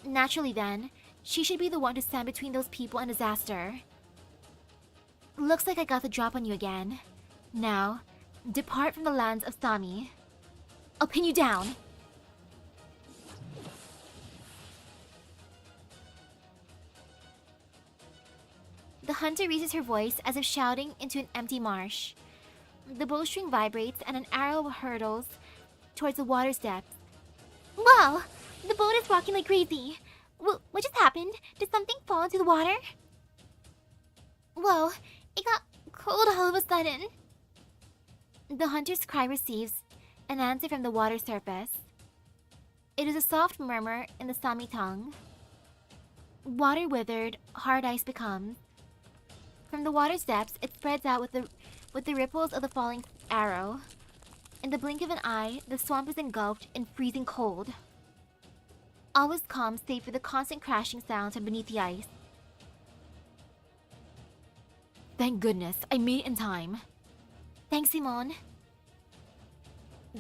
Naturally then, she should be the one to stand between those people and disaster. Looks like I got the drop on you again. Now, depart from the lands of Sami. I'll pin you down. The hunter raises her voice as if shouting into an empty marsh. The bowstring vibrates and an arrow hurtles towards the water's depths. Wow! The boat is rocking like crazy. What just happened? Did something fall into the water? Whoa, it got cold all of a sudden. The hunter's cry receives an answer from the water surface. It is a soft murmur in the Sami tongue. Water withered, hard ice becomes. From the water's depths, it spreads out with the ripples of the falling arrow. In the blink of an eye, the swamp is engulfed in freezing cold. All is calm save for the constant crashing sounds from beneath the ice. Thank goodness, I made it in time. Thanks, Simone.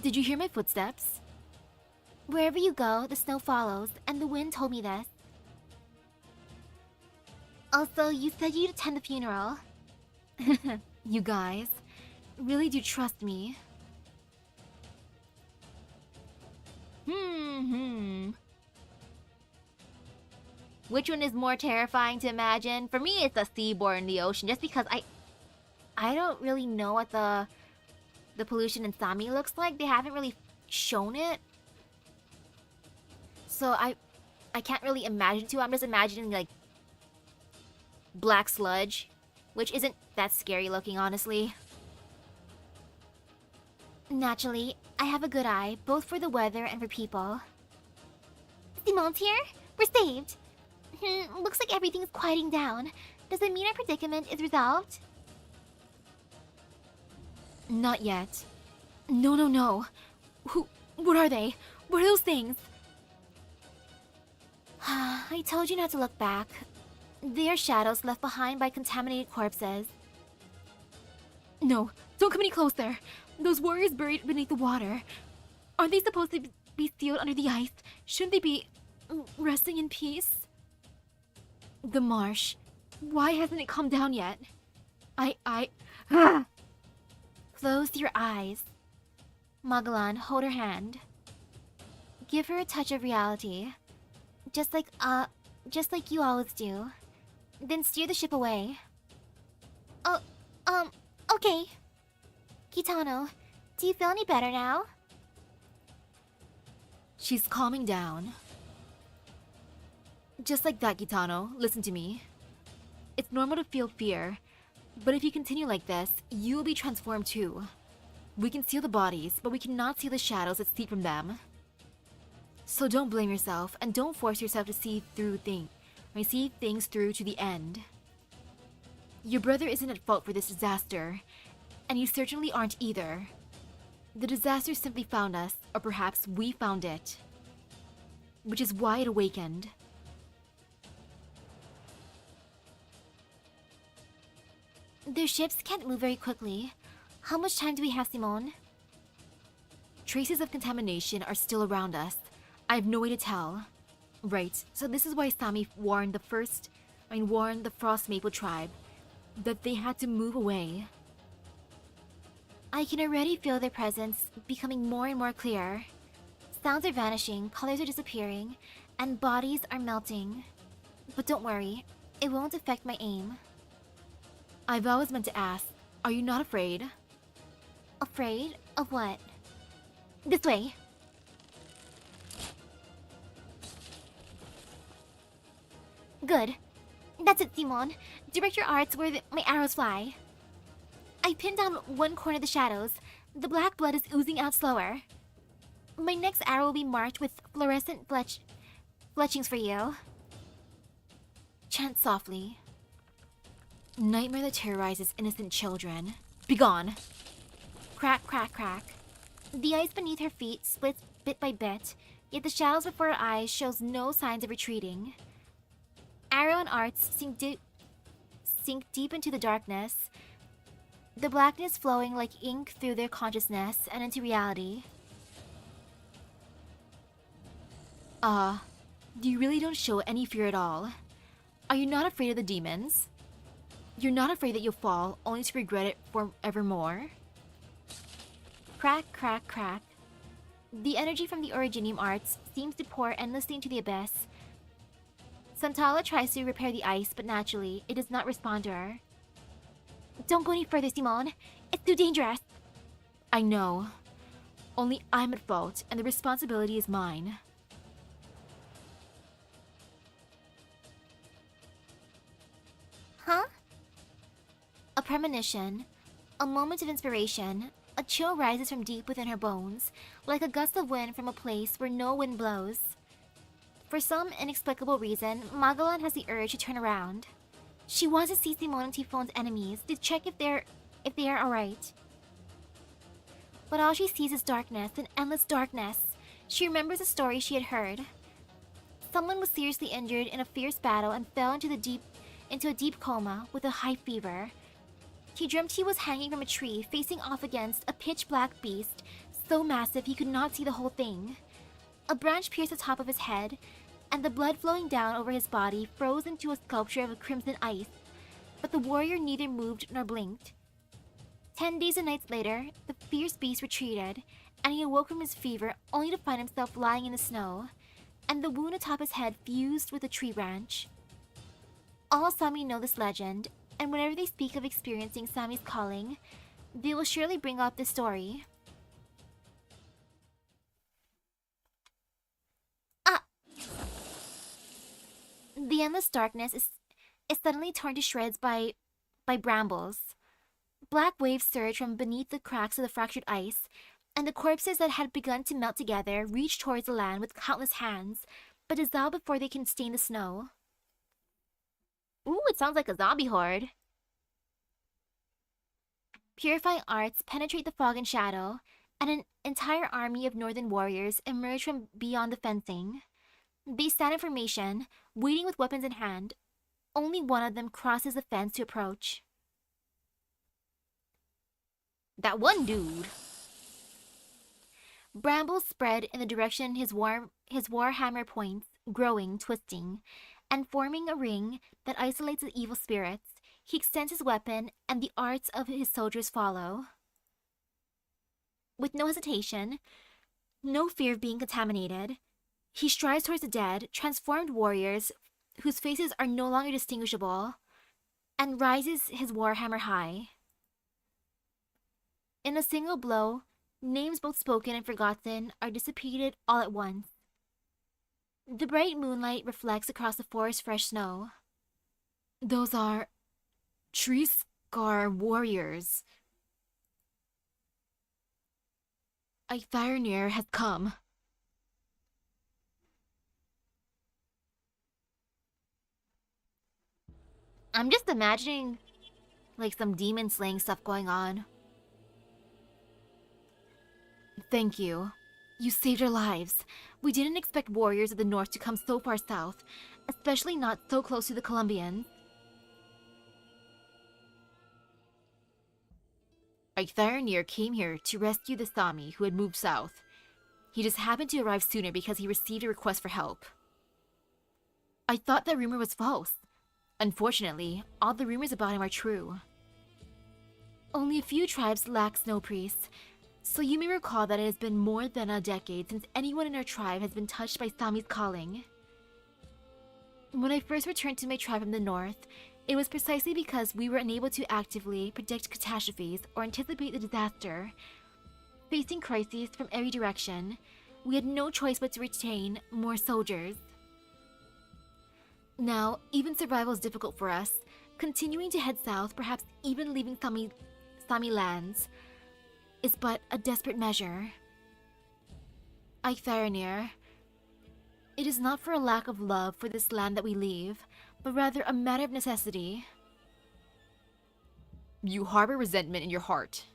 Did you hear my footsteps? Wherever you go, the snow follows, and the wind told me this. Also, you said you'd attend the funeral. You guys really do trust me. Which one is more terrifying to imagine? For me, it's the seaboard in the ocean, just because I don't really know what the pollution in Sami looks like. They haven't really shown it. So I can't really imagine too. I'm just imagining like black sludge, which isn't that scary looking, honestly. Naturally, I have a good eye, both for the weather and for people. Simone's here? We're saved. Looks like everything's quieting down. Does it mean our predicament is resolved? Not yet. No. What are they? What are those things? I told you not to look back. They are shadows left behind by contaminated corpses. No, don't come any closer. Those warriors buried beneath the water. Aren't they supposed to be sealed under the ice? Shouldn't they be resting in peace? The marsh. Why hasn't it come down yet? Close your eyes. Magalan, hold her hand. Give her a touch of reality. Just like you always do. Then steer the ship away. Okay. Kitano, do you feel any better now? She's calming down. Just like that, Kitano. Listen to me. It's normal to feel fear, but if you continue like this, you will be transformed too. We can seal the bodies, but we cannot see the shadows that steep from them. So don't blame yourself, and don't force yourself to see things through to the end. Your brother isn't at fault for this disaster, and you certainly aren't either. The disaster simply found us, or perhaps we found it. Which is why it awakened. Their ships can't move very quickly. How much time do we have, Simone? Traces of contamination are still around us. I have no way to tell. Right, so this is why Sami warned the Frost Maple tribe that they had to move away. I can already feel their presence becoming more and more clear. Sounds are vanishing, colors are disappearing, and bodies are melting. But don't worry, it won't affect my aim. I've always meant to ask, are you not afraid? Afraid? Of what? This way! Good. That's it, Simon. Direct your arts where my arrows fly. I pinned down one corner of the shadows. The black blood is oozing out slower. My next arrow will be marked with fluorescent fletchings for you. Chant softly. Nightmare that terrorizes innocent children. Begone! Crack, crack, crack. The ice beneath her feet splits bit by bit, yet the shadows before her eyes shows no signs of retreating. Arrow and arts sink deep into the darkness, the blackness flowing like ink through their consciousness and into reality. You really don't show any fear at all. Are you not afraid of the demons? You're not afraid that you'll fall, only to regret it forevermore? Crack, crack, crack. The energy from the Originium arts seems to pour endlessly into the abyss. Santala tries to repair the ice, but naturally, it does not respond to her. Don't go any further, Simone. It's too dangerous. I know. Only I'm at fault, and the responsibility is mine. Huh? A premonition, a moment of inspiration, a chill rises from deep within her bones, like a gust of wind from a place where no wind blows. For some inexplicable reason, Magellan has the urge to turn around. She wants to see Simone and Typhoon's enemies to check if they are alright. But all she sees is darkness, an endless darkness. She remembers a story she had heard. Someone was seriously injured in a fierce battle and fell into a deep coma with a high fever. He dreamt he was hanging from a tree, facing off against a pitch-black beast, so massive he could not see the whole thing. A branch pierced the top of his head, and the blood flowing down over his body froze into a sculpture of a crimson ice. But the warrior neither moved nor blinked. 10 days and nights later, the fierce beast retreated, and he awoke from his fever only to find himself lying in the snow, and the wound atop his head fused with a tree branch. All Sami know this legend, and whenever they speak of experiencing Sami's calling, they will surely bring up this story. The endless darkness is suddenly torn to shreds by brambles. Black waves surge from beneath the cracks of the fractured ice, and the corpses that had begun to melt together reach towards the land with countless hands, but dissolve before they can stain the snow. Ooh, it sounds like a zombie horde. Purifying arts penetrate the fog and shadow, and an entire army of northern warriors emerge from beyond the fencing. They stand in formation, waiting with weapons in hand. Only one of them crosses the fence to approach. That one dude! Brambles spread in the direction his warhammer points, growing, twisting, and forming a ring that isolates the evil spirits. He extends his weapon, and the arts of his soldiers follow. With no hesitation, no fear of being contaminated, he strides towards the dead, transformed warriors whose faces are no longer distinguishable, and rises his warhammer high. In a single blow, names both spoken and forgotten are dissipated all at once. The bright moonlight reflects across the forest fresh snow. Those are tree scar warriors. Eithirnir has come. I'm just imagining like some demon slaying stuff going on. Thank you. You saved our lives. We didn't expect warriors of the north to come so far south, especially not so close to the Colombians. Eikthyrenir came here to rescue the Sami who had moved south. He just happened to arrive sooner because he received a request for help. I thought that rumor was false. Unfortunately, all the rumors about him are true. Only a few tribes lack snow priests, so you may recall that it has been more than a decade since anyone in our tribe has been touched by Sami's calling. When I first returned to my tribe from the north, it was precisely because we were unable to actively predict catastrophes or anticipate the disaster. Facing crises from every direction, we had no choice but to retain more soldiers. Now, even survival is difficult for us. Continuing to head south, perhaps even leaving Sami lands, is but a desperate measure. Eikthyrenir, it is not for a lack of love for this land that we leave, but rather a matter of necessity. You harbor resentment in your heart.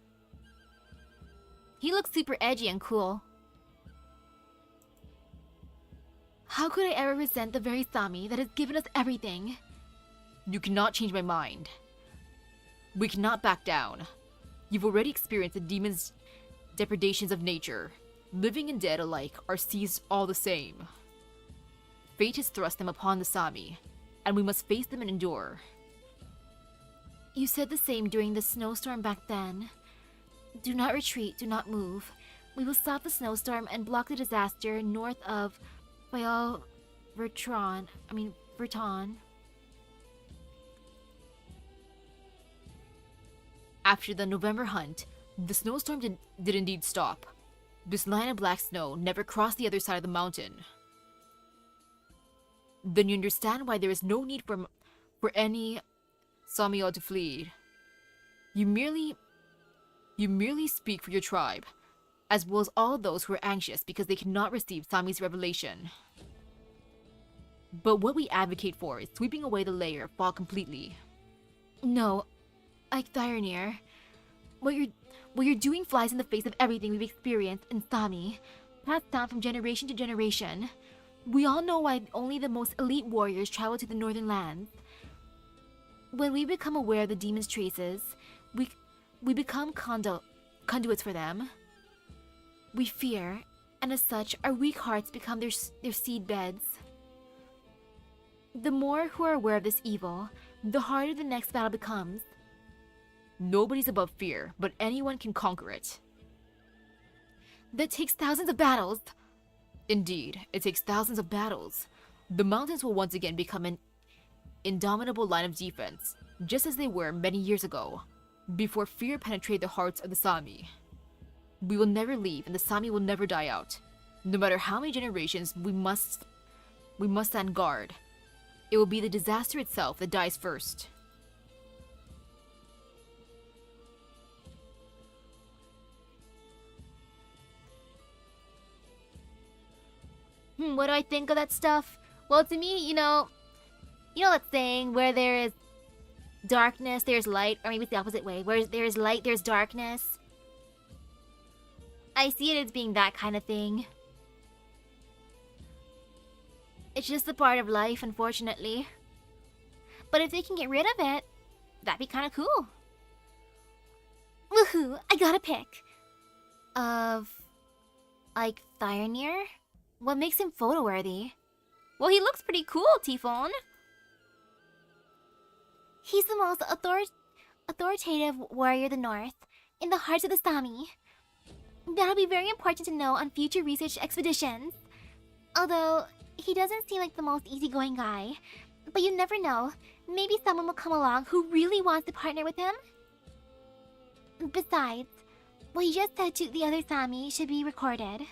He looks super edgy and cool. How could I ever resent the very Sami that has given us everything? You cannot change my mind. We cannot back down. You've already experienced the demon's depredations of nature. Living and dead alike are seized all the same. Fate has thrust them upon the Sami, and we must face them and endure. You said the same during the snowstorm back then. Do not retreat, do not move. We will stop the snowstorm and block the disaster north of Verton. After the November hunt, the snowstorm did indeed stop. This line of black snow never crossed the other side of the mountain. Then you understand why there is no need for any Samiel to flee. You merely speak for your tribe, as well as all those who are anxious because they cannot receive Sami's revelation. But what we advocate for is sweeping away the layer of fog completely. No, Eikthyrenir, what you're doing flies in the face of everything we've experienced in Sami, passed down from generation to generation. We all know why only the most elite warriors travel to the northern lands. When we become aware of the demon's traces, we become conduits for them. We fear, and as such, our weak hearts become their seed beds. The more who are aware of this evil, the harder the next battle becomes. Nobody's above fear, but anyone can conquer it. That takes thousands of battles. Indeed, it takes thousands of battles. The mountains will once again become an indomitable line of defense, just as they were many years ago, before fear penetrated the hearts of the Sami. We will never leave, and the Sami will never die out. No matter how many generations, we must stand guard. It will be the disaster itself that dies first. What do I think of that stuff? Well, to me, you know that saying, where there is darkness, there's light, or maybe it's the opposite way. Where there is light, there's darkness. I see it as being that kind of thing. It's just a part of life, unfortunately. But if they can get rid of it, that'd be kind of cool. Woohoo! I got a pick. Of... like, Eikthyrenir? What makes him photo-worthy? Well, he looks pretty cool, Typhon. He's the most authoritative warrior of the North, in the hearts of the Sami. That'll be very important to know on future research expeditions. Although, he doesn't seem like the most easygoing guy. But you never know. Maybe someone will come along who really wants to partner with him. Besides, what he just said to the other Sami should be recorded.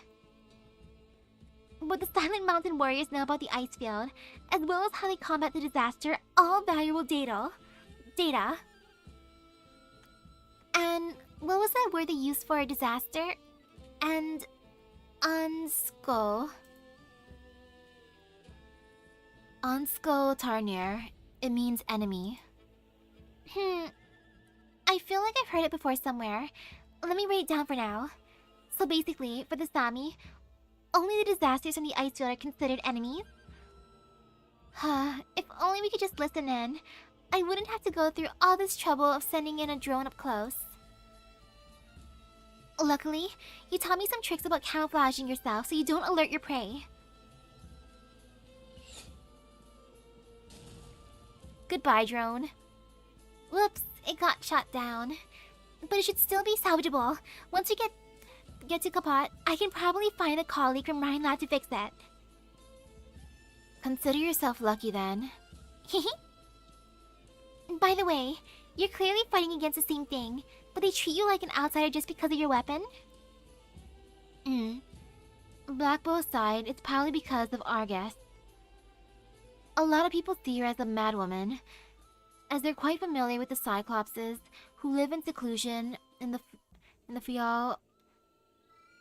What the Silent Mountain Warriors know about the ice field, as well as how they combat the disaster, all valuable data. And what was that word they used for a disaster? And Unsko Tarnir. It means enemy. I feel like I've heard it before somewhere. Let me write it down for now. So basically, for the Sami, only the disasters from the ice field are considered enemies? If only we could just listen in. I wouldn't have to go through all this trouble of sending in a drone up close. Luckily, you taught me some tricks about camouflaging yourself so you don't alert your prey. Goodbye, drone. Whoops, it got shot down. But it should still be salvageable. Once we get to Kapot, I can probably find a colleague from Rhinelab to fix it. Consider yourself lucky then. By the way, you're clearly fighting against the same thing, but they treat you like an outsider just because of your weapon? Black Bow aside, it's probably because of Argus. A lot of people see her as a madwoman, as they're quite familiar with the Cyclopses who live in seclusion in the Fial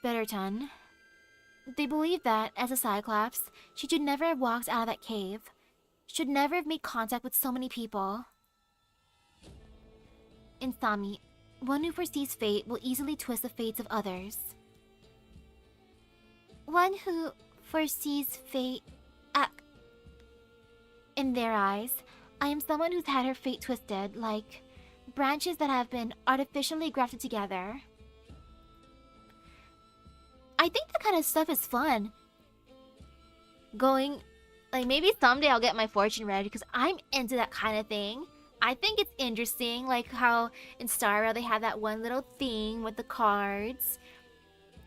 Betterton. They believe that, as a Cyclops, she should never have walked out of that cave, should never have made contact with so many people. In Sami, one who foresees fate will easily twist the fates of others. One who foresees fate... In their eyes, I am someone who's had her fate twisted, like branches that have been artificially grafted together. I think that kind of stuff is fun. Maybe someday I'll get my fortune read because I'm into that kind of thing. I think it's interesting, like how in Star Rail they have that one little thing with the cards,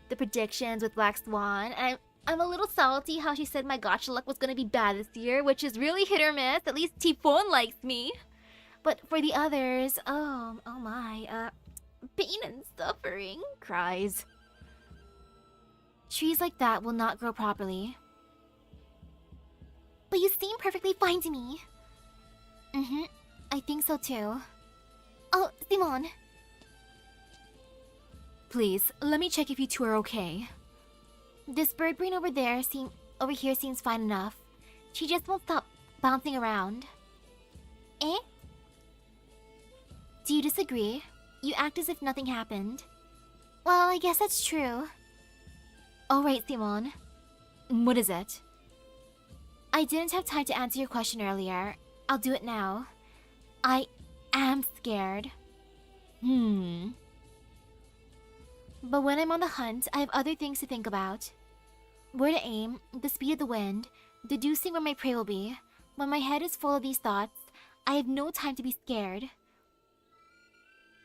the predictions with Black Swan, and I'm a little salty how she said my gacha luck was gonna be bad this year, which is really hit or miss. At least Typhon likes me. But for the others, oh my, pain and suffering, cries. Trees like that will not grow properly. But you seem perfectly fine to me. I think so too. Oh, Simon. Please, let me check if you two are okay. This bird brain over here seems fine enough. She just won't stop bouncing around. Eh? Do you disagree? You act as if nothing happened. Well, I guess that's true. Alright, Simon. What is it? I didn't have time to answer your question earlier. I'll do it now. I am scared. But when I'm on the hunt, I have other things to think about. Where to aim, the speed of the wind, deducing where my prey will be. When my head is full of these thoughts, I have no time to be scared.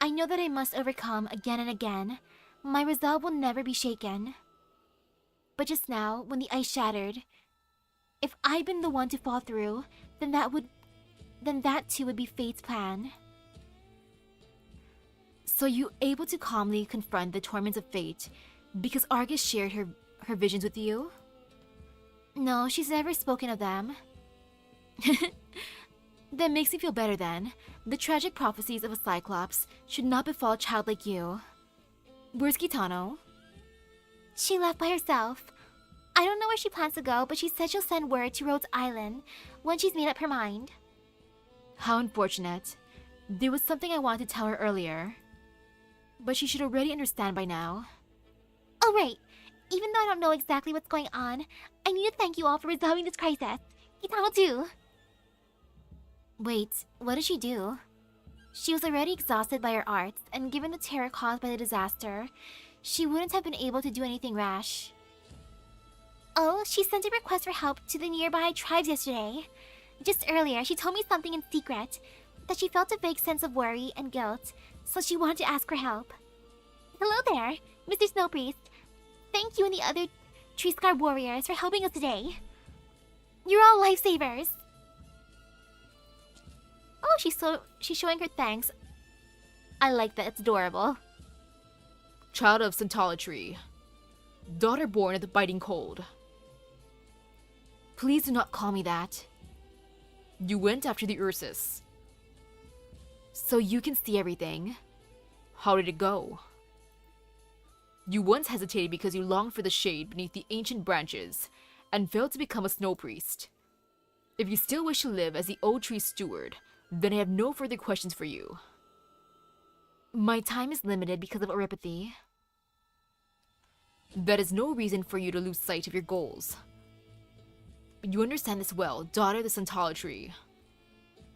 I know that I must overcome again and again. My resolve will never be shaken. But just now, when the ice shattered, if I'd been the one to fall through, then that too would be fate's plan. So you able to calmly confront the torments of fate because Argus shared her visions with you? No, she's never spoken of them. That makes me feel better then. The tragic prophecies of a Cyclops should not befall a child like you. Where's Kitano? She left by herself. I don't know where she plans to go, but she said she'll send word to Rhodes Island when she's made up her mind. How unfortunate. There was something I wanted to tell her earlier. But she should already understand by now. Oh right, even though I don't know exactly what's going on, I need to thank you all for resolving this crisis. Kitano too. Wait, what did she do? She was already exhausted by her arts, and given the terror caused by the disaster, she wouldn't have been able to do anything rash. Oh, she sent a request for help to the nearby tribes yesterday. Just earlier, she told me something in secret, that she felt a vague sense of worry and guilt, so she wanted to ask for help. Hello there, Mr. Snowpriest. Thank you and the other Tree Scar warriors for helping us today. You're all lifesavers. Oh, she's showing her thanks. I like that, it's adorable. Child of Centalatry. Daughter born of the biting cold. Please do not call me that. You went after the Ursus. So you can see everything. How did it go? You once hesitated because you longed for the shade beneath the ancient branches and failed to become a snow priest. If you still wish to live as the old tree's steward, then I have no further questions for you. My time is limited because of oripathy. That is no reason for you to lose sight of your goals. You understand this well, daughter of the Santala tree.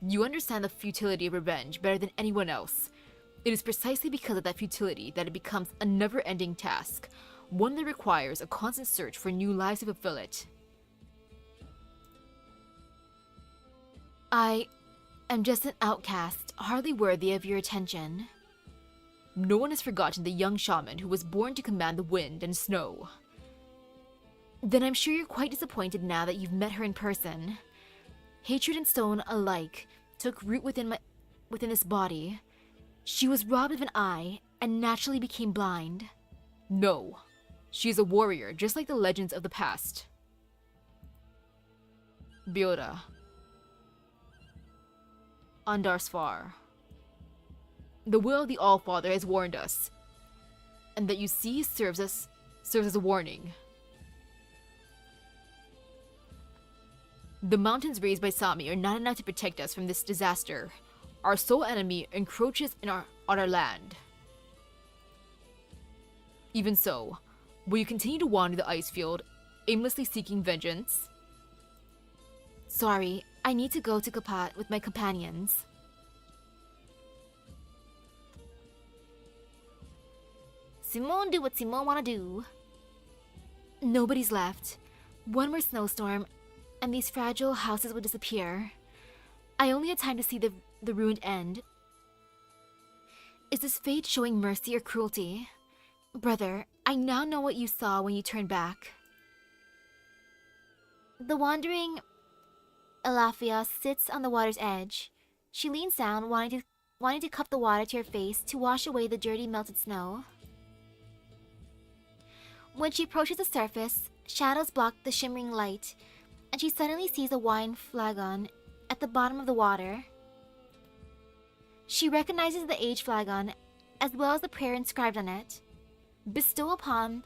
You understand the futility of revenge better than anyone else. It is precisely because of that futility that it becomes a never-ending task, one that requires a constant search for new lives to fulfill it. I am just an outcast, hardly worthy of your attention. No one has forgotten the young shaman who was born to command the wind and snow. Then I'm sure you're quite disappointed now that you've met her in person. Hatred and stone alike took root within this body. She was robbed of an eye and naturally became blind. No, she is a warrior, just like the legends of the past. Byoda. Andarsfar. The will of the Allfather has warned us, and that you see serves as a warning. The mountains raised by Sami are not enough to protect us from this disaster. Our sole enemy encroaches on our land. Even so, will you continue to wander the ice field, aimlessly seeking vengeance? Sorry, I need to go to Kapat with my companions. Simone, do what Simone wanna do. Nobody's left. One more snowstorm, and these fragile houses will disappear. I only had time to see the ruined end. Is this fate showing mercy or cruelty? Brother, I now know what you saw when you turned back. The wandering Alafia sits on the water's edge. She leans down, wanting to cup the water to her face to wash away the dirty, melted snow. When she approaches the surface, shadows block the shimmering light, and she suddenly sees a wine flagon at the bottom of the water. She recognizes the age flagon, as well as the prayer inscribed on it. Bestow upon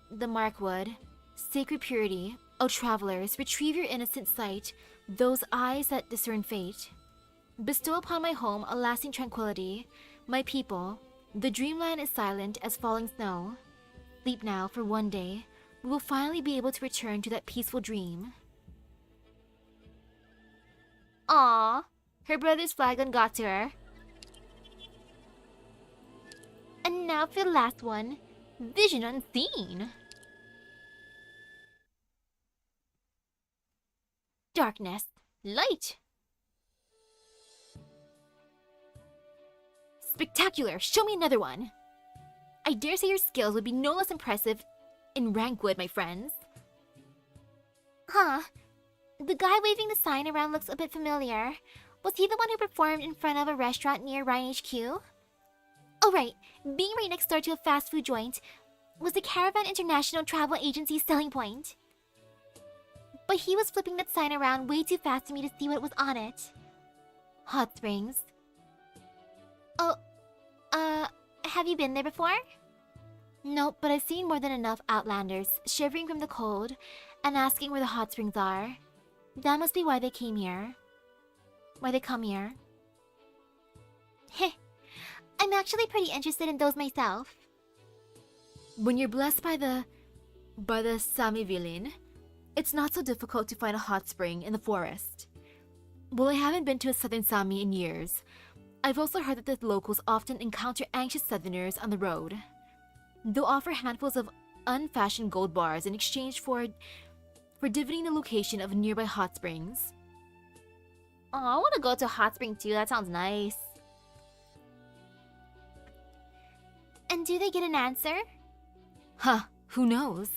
the Markwood sacred purity, O travelers, retrieve your innocent sight, those eyes that discern fate. Bestow upon my home a lasting tranquility, my people. The dreamland is silent as falling snow. Sleep now, for one day we will finally be able to return to that peaceful dream. Aww, her brother's flagon got to her. And now for the last one, Vision Unseen. Darkness, light. Spectacular, show me another one. I dare say your skills would be no less impressive in Rankwood, my friends. Huh. The guy waving the sign around looks a bit familiar. Was he the one who performed in front of a restaurant near Rhine HQ? Oh right, being right next door to a fast food joint was the Caravan International Travel Agency's selling point. But he was flipping that sign around way too fast for me to see what was on it. Hot Springs. Oh, have you been there before? Nope, but I've seen more than enough Outlanders shivering from the cold and asking where the hot springs are. That must be why they came here. Why they come here. Heh, I'm actually pretty interested in those myself. When you're blessed by the Sami Villain, it's not so difficult to find a hot spring in the forest. Well, I haven't been to a southern Sami in years. I've also heard that the locals often encounter anxious southerners on the road. They'll offer handfuls of unfashioned gold bars in exchange for divining the location of nearby hot springs. Oh, I want to go to a hot spring too. That sounds nice. And do they get an answer? Huh, who knows?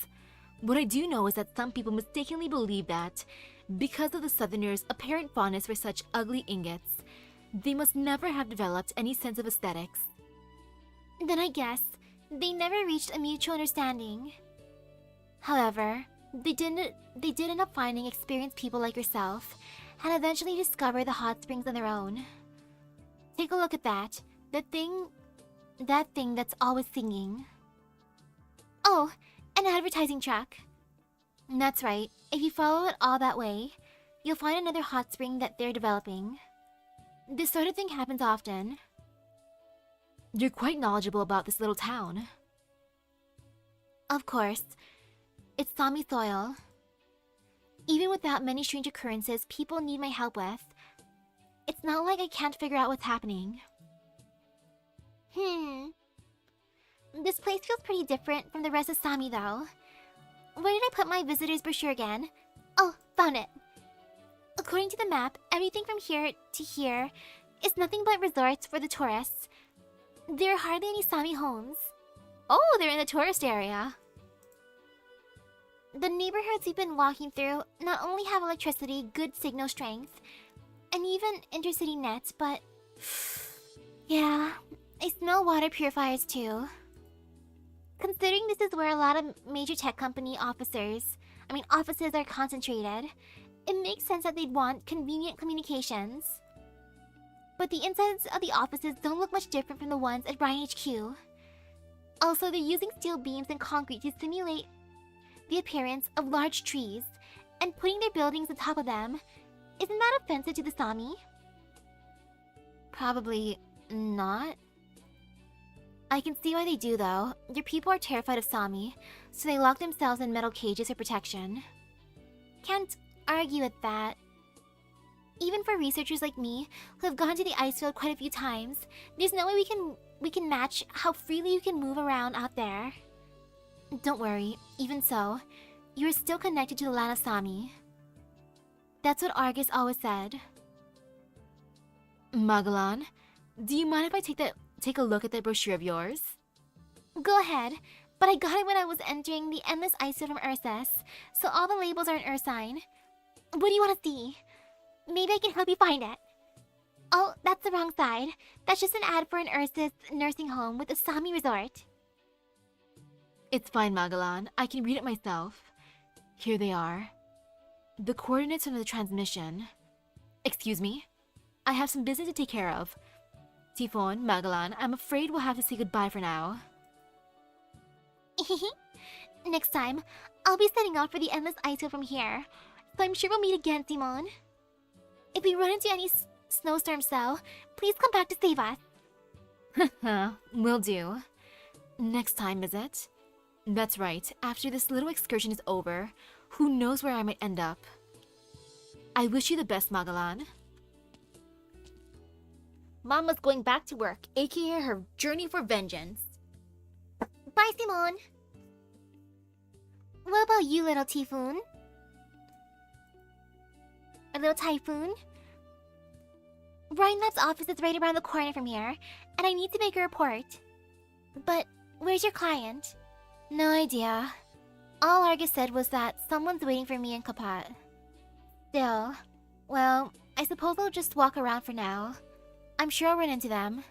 What I do know is that some people mistakenly believe that, because of the Southerners' apparent fondness for such ugly ingots, they must never have developed any sense of aesthetics. Then I guess they never reached a mutual understanding. However, they did end up finding experienced people like yourself, and eventually discover the hot springs on their own. Take a look at that. That thing that's always singing. Oh, an advertising truck. That's right. If you follow it all that way, you'll find another hot spring that they're developing. This sort of thing happens often. You're quite knowledgeable about this little town. Of course. It's Sami soil. Even without many strange occurrences people need my help with, it's not like I can't figure out what's happening. This place feels pretty different from the rest of Sami, though. Where did I put my visitor's brochure again? Oh, found it. According to the map, everything from here to here is nothing but resorts for the tourists. There are hardly any Sami homes. Oh, they're in the tourist area. The neighborhoods we've been walking through not only have electricity, good signal strength, and even intercity nets, but... yeah, I smell water purifiers too. Considering this is where a lot of major tech company offices are concentrated, it makes sense that they'd want convenient communications. But the insides of the offices don't look much different from the ones at Ryan HQ. Also, they're using steel beams and concrete to simulate the appearance of large trees, and putting their buildings on top of them. Isn't that offensive to the Sami? Probably not. I can see why they do though. Their people are terrified of Sami, so they lock themselves in metal cages for protection. Can't argue with that. Even for researchers like me, who have gone to the ice field quite a few times, there's no way we can match how freely you can move around out there. Don't worry, even so, you are still connected to the land of Sami. That's what Argus always said. Magellan, do you mind if I take a look at that brochure of yours? Go ahead, but I got it when I was entering the endless ice field from Ursus, so all the labels are in Ursine. What do you want to see? Maybe I can help you find it. Oh, that's the wrong side. That's just an ad for an Ursus nursing home with a Sami resort. It's fine, Magellan. I can read it myself. Here they are. The coordinates from the transmission. Excuse me? I have some business to take care of. Typhon, Magellan, I'm afraid we'll have to say goodbye for now. Next time, I'll be setting out for the endless ice field from here, so I'm sure we'll meet again, Simon. If we run into any snowstorms though, please come back to save us. Will do. Next time, is it? That's right, after this little excursion is over, who knows where I might end up. I wish you the best, Magellan. Mama's going back to work, aka her journey for vengeance. Bye, Simon. What about you, little Typhoon? A little Typhoon? Ryan Lab's office is right around the corner from here, and I need to make a report. But where's your client? No idea. All Argus said was that someone's waiting for me in Kapat. Still, well, I suppose I'll just walk around for now. I'm sure I'll run into them.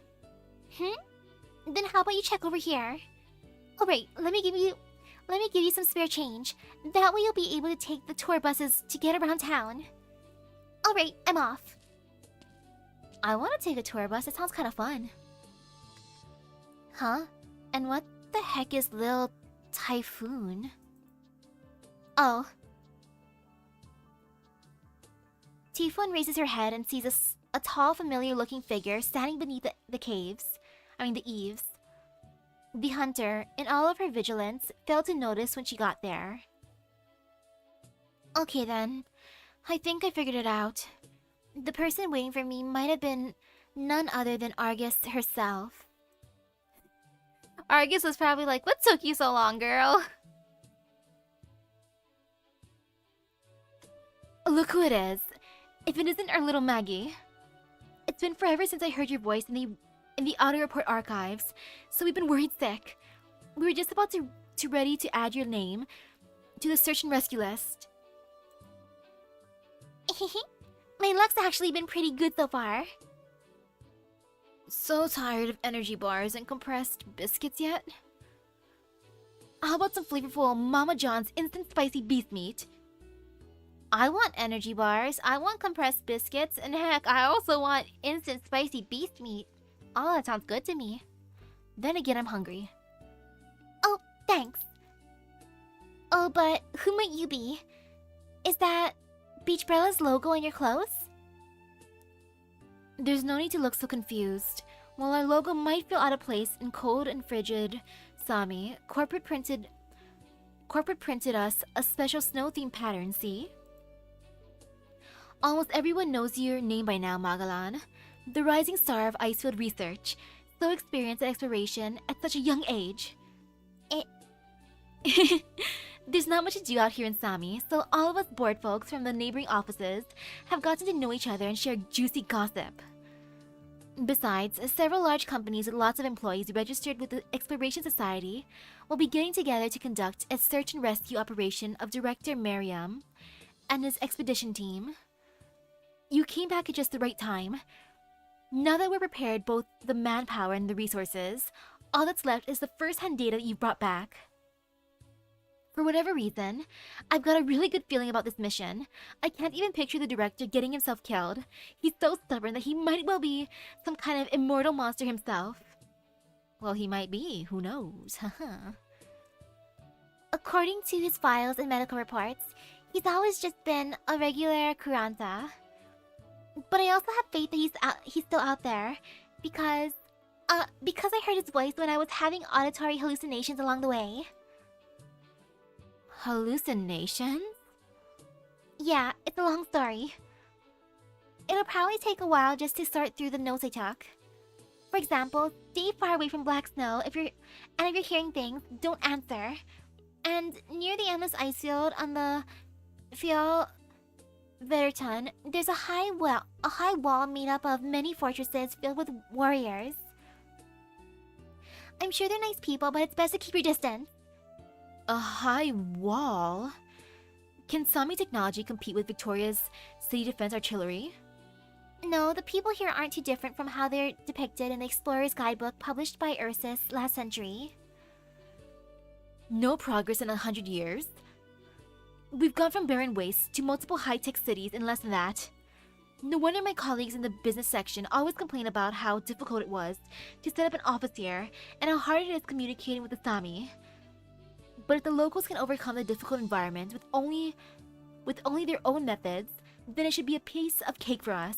Then how about you check over here? Oh wait, let me give you some spare change. That way you'll be able to take the tour buses to get around town. Alright, I'm off. I want to take a tour bus, it sounds kind of fun. Huh? And what the heck is Lil Typhoon? Oh. Typhon raises her head and sees a tall, familiar-looking figure standing beneath the eaves. The hunter, in all of her vigilance, failed to notice when she got there. Okay then, I think I figured it out. The person waiting for me might have been none other than Argus herself. Argus was probably like, what took you so long, girl? Look who it is. If it isn't our little Maggie. It's been forever since I heard your voice in the auto report archives, so we've been worried sick. We were just about to ready to add your name to the search and rescue list. My luck's actually been pretty good so far. So tired of energy bars and compressed biscuits yet? How about some flavorful Mama John's instant spicy beef meat? I want energy bars, I want compressed biscuits, and heck, I also want instant spicy beef meat. All that sounds good to me. Then again, I'm hungry. Oh, thanks. Oh, but who might you be? Is that Beach Brella's logo on your clothes? There's no need to look so confused. While our logo might feel out of place in cold and frigid Sami, corporate printed corporate printed us a special snow-themed pattern, see? Almost everyone knows your name by now, Magalan. The rising star of Icefield research, so experienced at exploration at such a young age. There's not much to do out here in Sami, so all of us bored folks from the neighboring offices have gotten to know each other and share juicy gossip. Besides, several large companies with lots of employees registered with the Exploration Society will be getting together to conduct a search and rescue operation of Director Mariam and his expedition team. You came back at just the right time. Now that we're prepared, both the manpower and the resources, all that's left is the first-hand data that you've brought back. For whatever reason, I've got a really good feeling about this mission. I can't even picture the director getting himself killed. He's so stubborn that he might well be some kind of immortal monster himself. Well, he might be. Who knows? Haha. According to his files and medical reports, he's always just been a regular Kuranta. But I also have faith that he's still out there, because I heard his voice when I was having auditory hallucinations along the way. Hallucinations? Yeah, it's a long story. It'll probably take a while just to sort through the notes I took. For example, stay far away from black snow. If you're hearing things, don't answer. And near the endless ice field on the Fjall Verton, there's a high wall made up of many fortresses filled with warriors. I'm sure they're nice people, but it's best to keep your distance. A high wall? Can Sami technology compete with Victoria's city defense artillery? No, the people here aren't too different from how they're depicted in the Explorer's Guidebook published by Ursus last century. No progress in 100 years? We've gone from barren wastes to multiple high-tech cities in less than that. No wonder my colleagues in the business section always complain about how difficult it was to set up an office here and how hard it is communicating with the Sami. But if the locals can overcome the difficult environment with only their own methods, then it should be a piece of cake for us.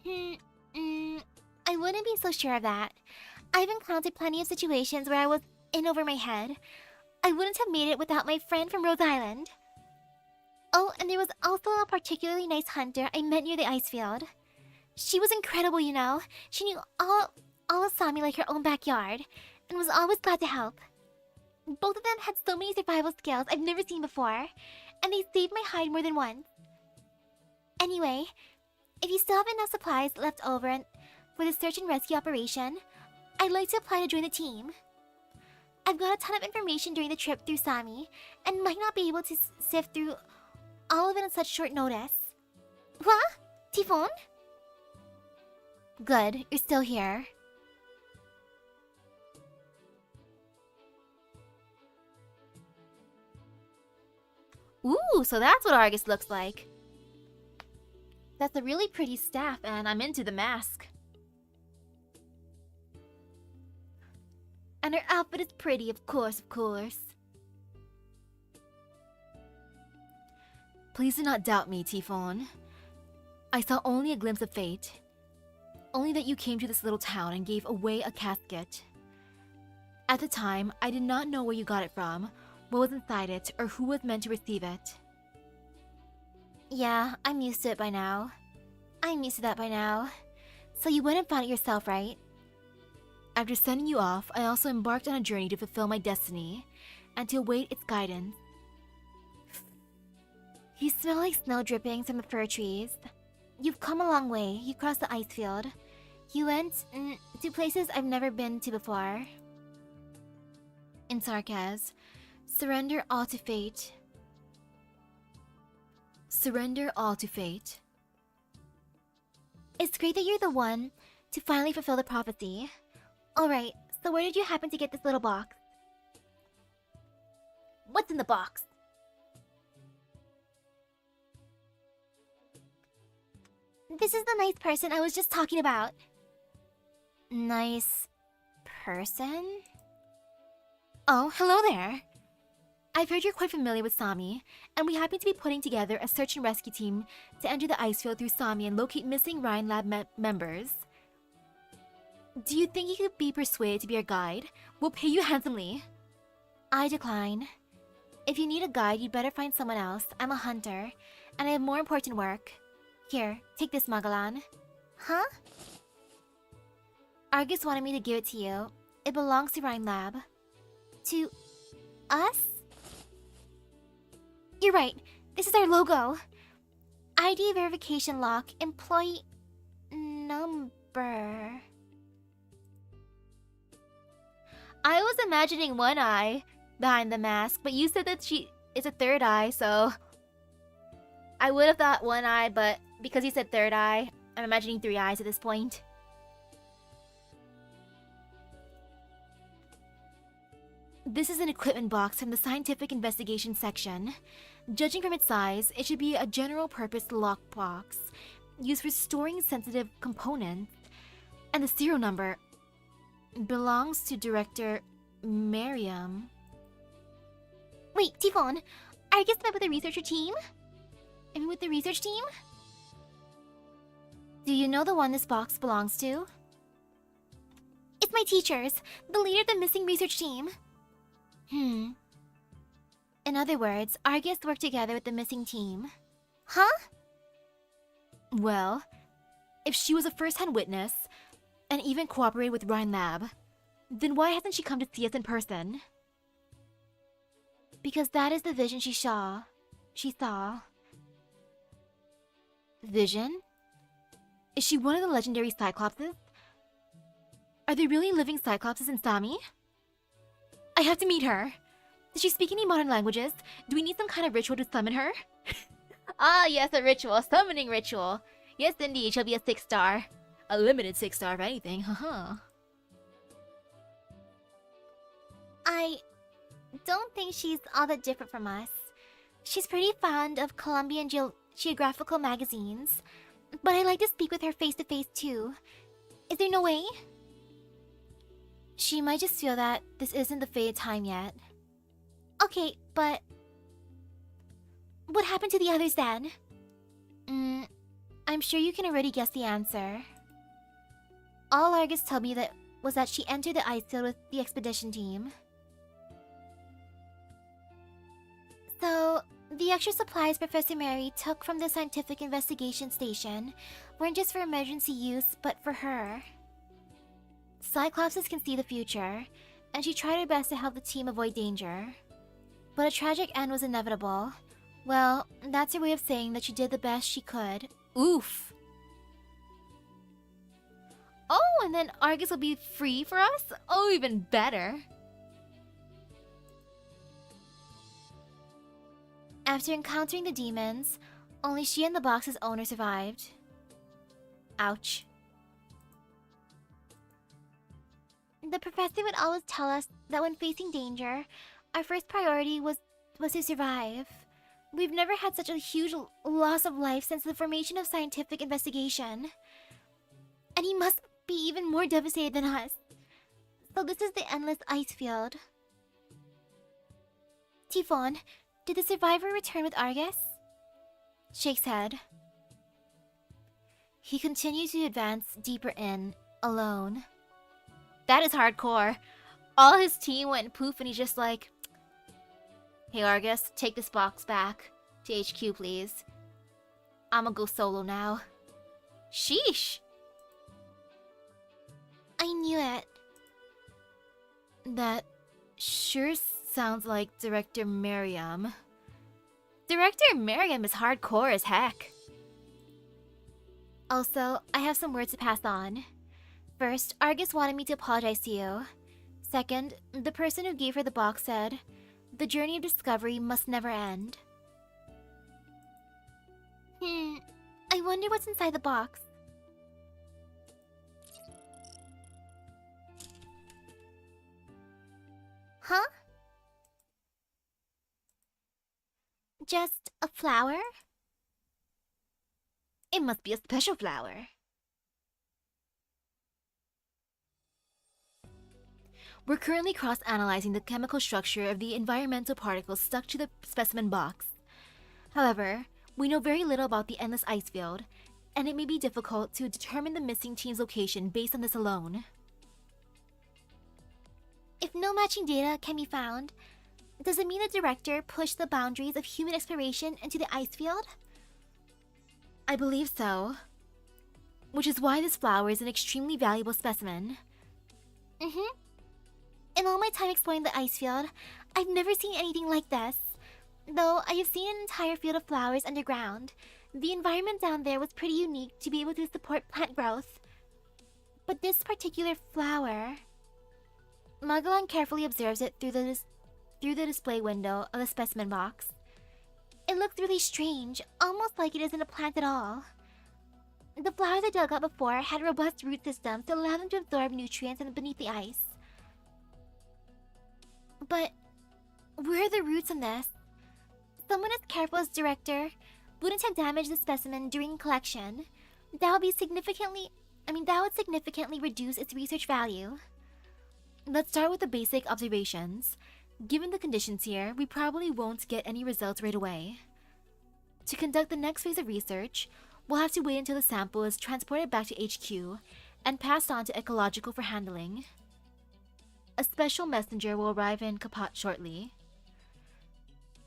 I wouldn't be so sure of that. I've encountered plenty of situations where I was in over my head. I wouldn't have made it without my friend from Rhode Island. Oh, and there was also a particularly nice hunter I met near the ice field. She was incredible, you know. She knew all of Sami like her own backyard, and was always glad to help. Both of them had so many survival skills I've never seen before, and they saved my hide more than once. Anyway, if you still have enough supplies left over for the search and rescue operation, I'd like to apply to join the team. I've got a ton of information during the trip through Sami, and might not be able to sift through all of it on such short notice. What? Typhon? Good, you're still here. Ooh, so that's what Argus looks like. That's a really pretty staff, and I'm into the mask. And her outfit is pretty, of course, Please do not doubt me, Typhon. I saw only a glimpse of fate. Only that you came to this little town and gave away a casket. At the time, I did not know where you got it from, what was inside it, or who was meant to receive it. Yeah, I'm used to it by now. I'm used to that by now. So you went and found it yourself, right? After sending you off, I also embarked on a journey to fulfill my destiny, and to await its guidance. You smell like snow drippings from the fir trees. You've come a long way. You crossed the ice field. You went to places I've never been to before. In sarcasm, surrender all to fate. Surrender all to fate. It's great that you're the one to finally fulfill the prophecy. Alright, so where did you happen to get this little box? What's in the box? This is the nice person I was just talking about. Nice person? Oh, hello there. I've heard you're quite familiar with Sami, and we happen to be putting together a search and rescue team to enter the ice field through Sami and locate missing Rhine Lab members. Do you think you could be persuaded to be our guide? We'll pay you handsomely. I decline. If you need a guide, you'd better find someone else. I'm a hunter, and I have more important work. Here, take this, Magalan. Huh? Argus wanted me to give it to you. It belongs to Rhyme Lab. To us? You're right. This is our logo. ID verification lock, employee number. I was imagining one eye behind the mask, but you said that she is a third eye, so I would have thought one eye, but because you said third eye, I'm imagining 3 eyes at this point. This is an equipment box from the scientific investigation section. Judging from its size, it should be a general-purpose lockbox used for storing sensitive components, and the serial number belongs to Director Miriam. Wait, Tifon, Argus met with the researcher team? I mean, with the research team? Do you know the one this box belongs to? It's my teachers, the leader of the missing research team. In other words, Argus worked together with the missing team. Huh? Well, if she was a first-hand witness, and even cooperated with Rhyme Lab, then why hasn't she come to see us in person? Because that is the vision she saw. Vision? Is she one of the legendary Cyclopses? Are there really living Cyclopses in Sami? I have to meet her. Does she speak any modern languages? Do we need some kind of ritual to summon her? Ah, yes, a ritual. Summoning ritual. Yes, indeed, she'll be a 6-star. A limited 6-star if anything, haha. I don't think she's all that different from us. She's pretty fond of Colombian geographical magazines, but I like to speak with her face to face too. Is there no way? She might just feel that this isn't the fated time yet. Okay, but what happened to the others then? I'm sure you can already guess the answer. All Argus told me was that she entered the ice field with the expedition team. So, the extra supplies Professor Mary took from the scientific investigation station weren't just for emergency use, but for her. Cyclopses can see the future, and she tried her best to help the team avoid danger. But a tragic end was inevitable. Well, that's her way of saying that she did the best she could. Oof! Oh, and then Argus will be free for us? Oh, even better. After encountering the demons, only she and the box's owner survived. Ouch. The professor would always tell us that when facing danger, our first priority was to survive. We've never had such a huge loss of life since the formation of scientific investigation. And he must be even more devastated than us. So this is the endless ice field. Tifon, did the survivor return with Argus? Shakes head. He continued to advance deeper in, alone. That is hardcore. All his team went poof and he's just like, "Hey Argus, take this box back to HQ please. I'ma go solo now." Sheesh. I knew it. That sure sounds like Director Miriam. Director Miriam is hardcore as heck. Also, I have some words to pass on. First, Argus wanted me to apologize to you. Second, the person who gave her the box said, "The journey of discovery must never end." I wonder what's inside the box. Huh? Just a flower? It must be a special flower. We're currently cross-analyzing the chemical structure of the environmental particles stuck to the specimen box. However, we know very little about the endless ice field, and it may be difficult to determine the missing team's location based on this alone. If no matching data can be found, Does it mean the director pushed the boundaries of human exploration into the ice field? I believe so. Which is why this flower is an extremely valuable specimen. Mm-hmm. In all my time exploring the ice field, I've never seen anything like this. Though I have seen an entire field of flowers underground, the environment down there was pretty unique to be able to support plant growth. But this particular flower... Magellan carefully observes it through the display window of the specimen box. It looks really strange, almost like it isn't a plant at all. The flowers I dug up before had robust root systems to allow them to absorb nutrients beneath the ice. But where are the roots in this? Someone as careful as director wouldn't have damaged the specimen during collection. That would significantly reduce its research value. Let's start with the basic observations. Given the conditions here, we probably won't get any results right away. To conduct the next phase of research, we'll have to wait until the sample is transported back to HQ and passed on to Ecological for handling. A special messenger will arrive in Kapat shortly.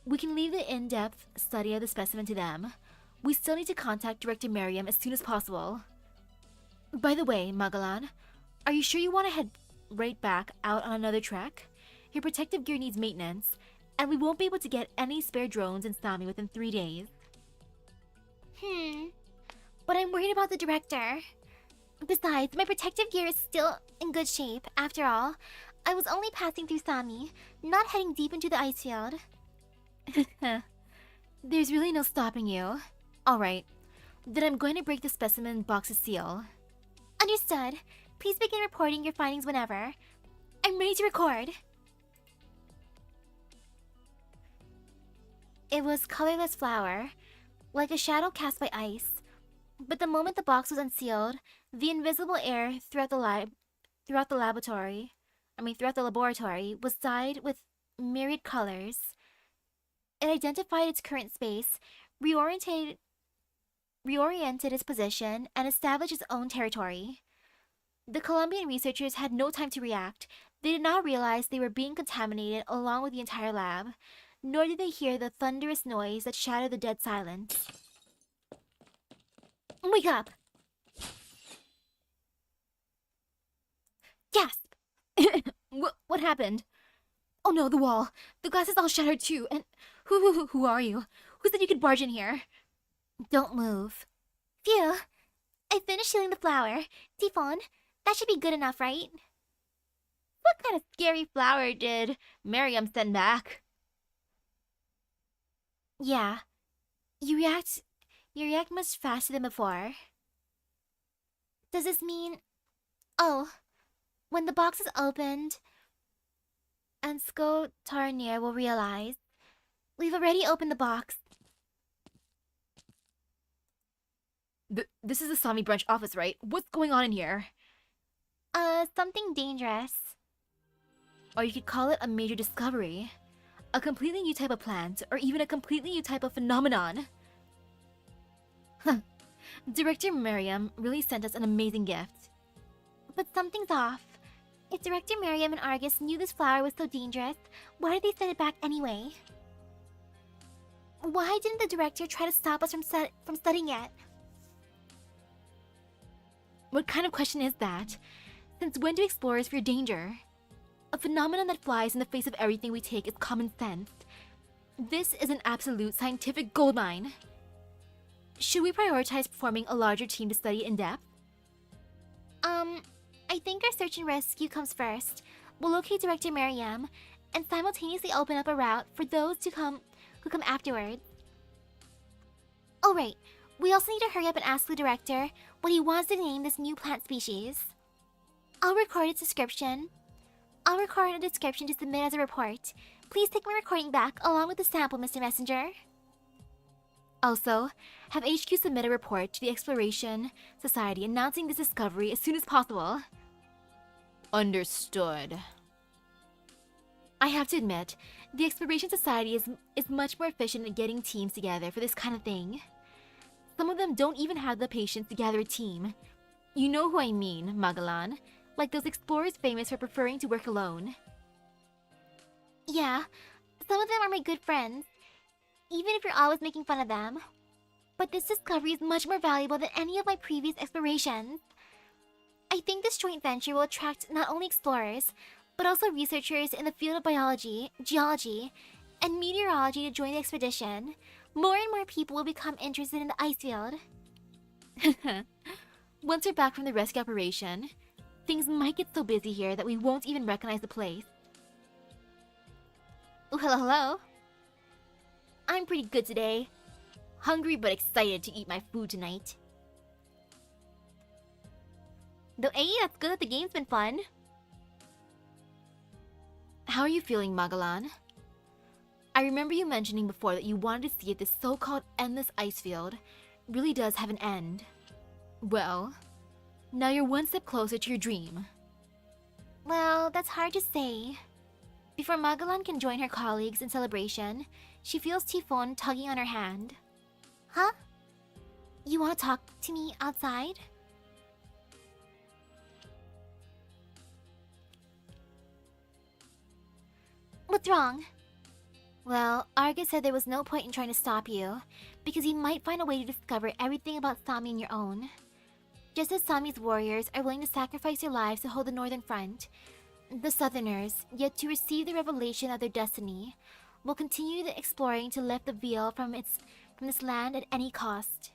We can leave the in-depth study of the specimen to them. We still need to contact Director Miriam as soon as possible. By the way, Magellan, are you sure you want to head right back out on another trek? Your protective gear needs maintenance, and we won't be able to get any spare drones in Sami within 3 days. But I'm worried about the director. Besides, my protective gear is still in good shape. After all, I was only passing through Sami, not heading deep into the ice field. There's really no stopping you. Alright, then I'm going to break the specimen box's seal. Understood. Please begin reporting your findings whenever. I'm ready to record. It was colorless flower, like a shadow cast by ice. But the moment the box was unsealed, the invisible air throughout the laboratory was dyed with myriad colors. It identified its current space, reoriented its position, and established its own territory. The Colombian researchers had no time to react. They did not realize they were being contaminated along with the entire lab, nor did they hear the thunderous noise that shattered the dead silence. Wake up! Gasp! What happened? Oh no, the wall. The glass is all shattered too, and who are you? Who said you could barge in here? Don't move. Phew! I finished sealing the flower. Tifon, that should be good enough, right? What kind of scary flower did Miriam send back? Yeah. You react much faster than before. Does this mean... Oh, when the box is opened, and Tarnier will realize we've already opened the box. This is the Sami branch office, right? What's going on in here? Something dangerous. Or you could call it a major discovery. A completely new type of plant, or even a completely new type of phenomenon. Director Miriam really sent us an amazing gift. But something's off. If Director Miriam and Argus knew this flower was so dangerous, why did they send it back anyway? Why didn't the director try to stop us from studying it? What kind of question is that? Since when do explorers fear danger? A phenomenon that flies in the face of everything we take is common sense. This is an absolute scientific goldmine. Should we prioritize forming a larger team to study in depth? I think our search and rescue comes first. We'll locate Director Miriam and simultaneously open up a route for those who come afterwards. Oh right, we also need to hurry up and ask the director what he wants to name this new plant species. I'll record a description to submit as a report. Please take my recording back along with the sample, Mr. Messenger. Also, have HQ submit a report to the Exploration Society announcing this discovery as soon as possible. Understood. I have to admit, the Exploration Society is much more efficient at getting teams together for this kind of thing. Some of them don't even have the patience to gather a team. You know who I mean, Magellan. Like those explorers famous for preferring to work alone. Yeah, Some of them are my good friends, even if you're always making fun of them. But this discovery is much more valuable than any of my previous explorations. I think this joint venture will attract not only explorers, but also researchers in the field of biology, geology, and meteorology to join the expedition. More and more people will become interested in the ice field. Once we're back from the rescue operation, things might get so busy here that we won't even recognize the place. Oh, hello. I'm pretty good today. Hungry but excited to eat my food tonight. Though, hey, that's good that the game's been fun. How are you feeling, Magalan? I remember you mentioning before that you wanted to see if this so-called endless ice field really does have an end. Well, now you're one step closer to your dream. Well, that's hard to say. Before Magalan can join her colleagues in celebration, she feels Typhon tugging on her hand. Huh? You want to talk to me outside? What's wrong? Well, Argus said there was no point in trying to stop you, because he might find a way to discover everything about Sami on your own. Just as Sami's warriors are willing to sacrifice their lives to hold the Northern Front, the Southerners, yet to receive the revelation of their destiny, will continue the exploring to lift the veil from this land at any cost.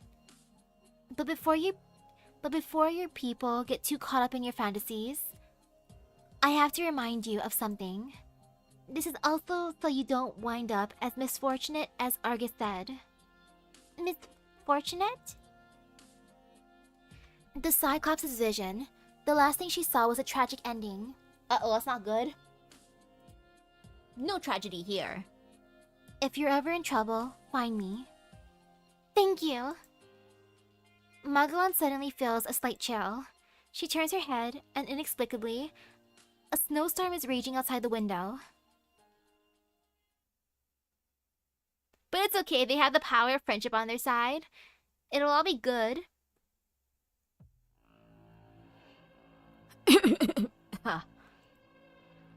But before your people get too caught up in your fantasies, I have to remind you of something. This is also so you don't wind up as misfortunate as Argus said. Misfortunate? The Cyclops' vision, the last thing she saw was a tragic ending. Uh-oh, that's not good. No tragedy here. If you're ever in trouble, find me. Thank you. Magalan suddenly feels a slight chill. She turns her head, and inexplicably, a snowstorm is raging outside the window. But it's okay, they have the power of friendship on their side. It'll all be good.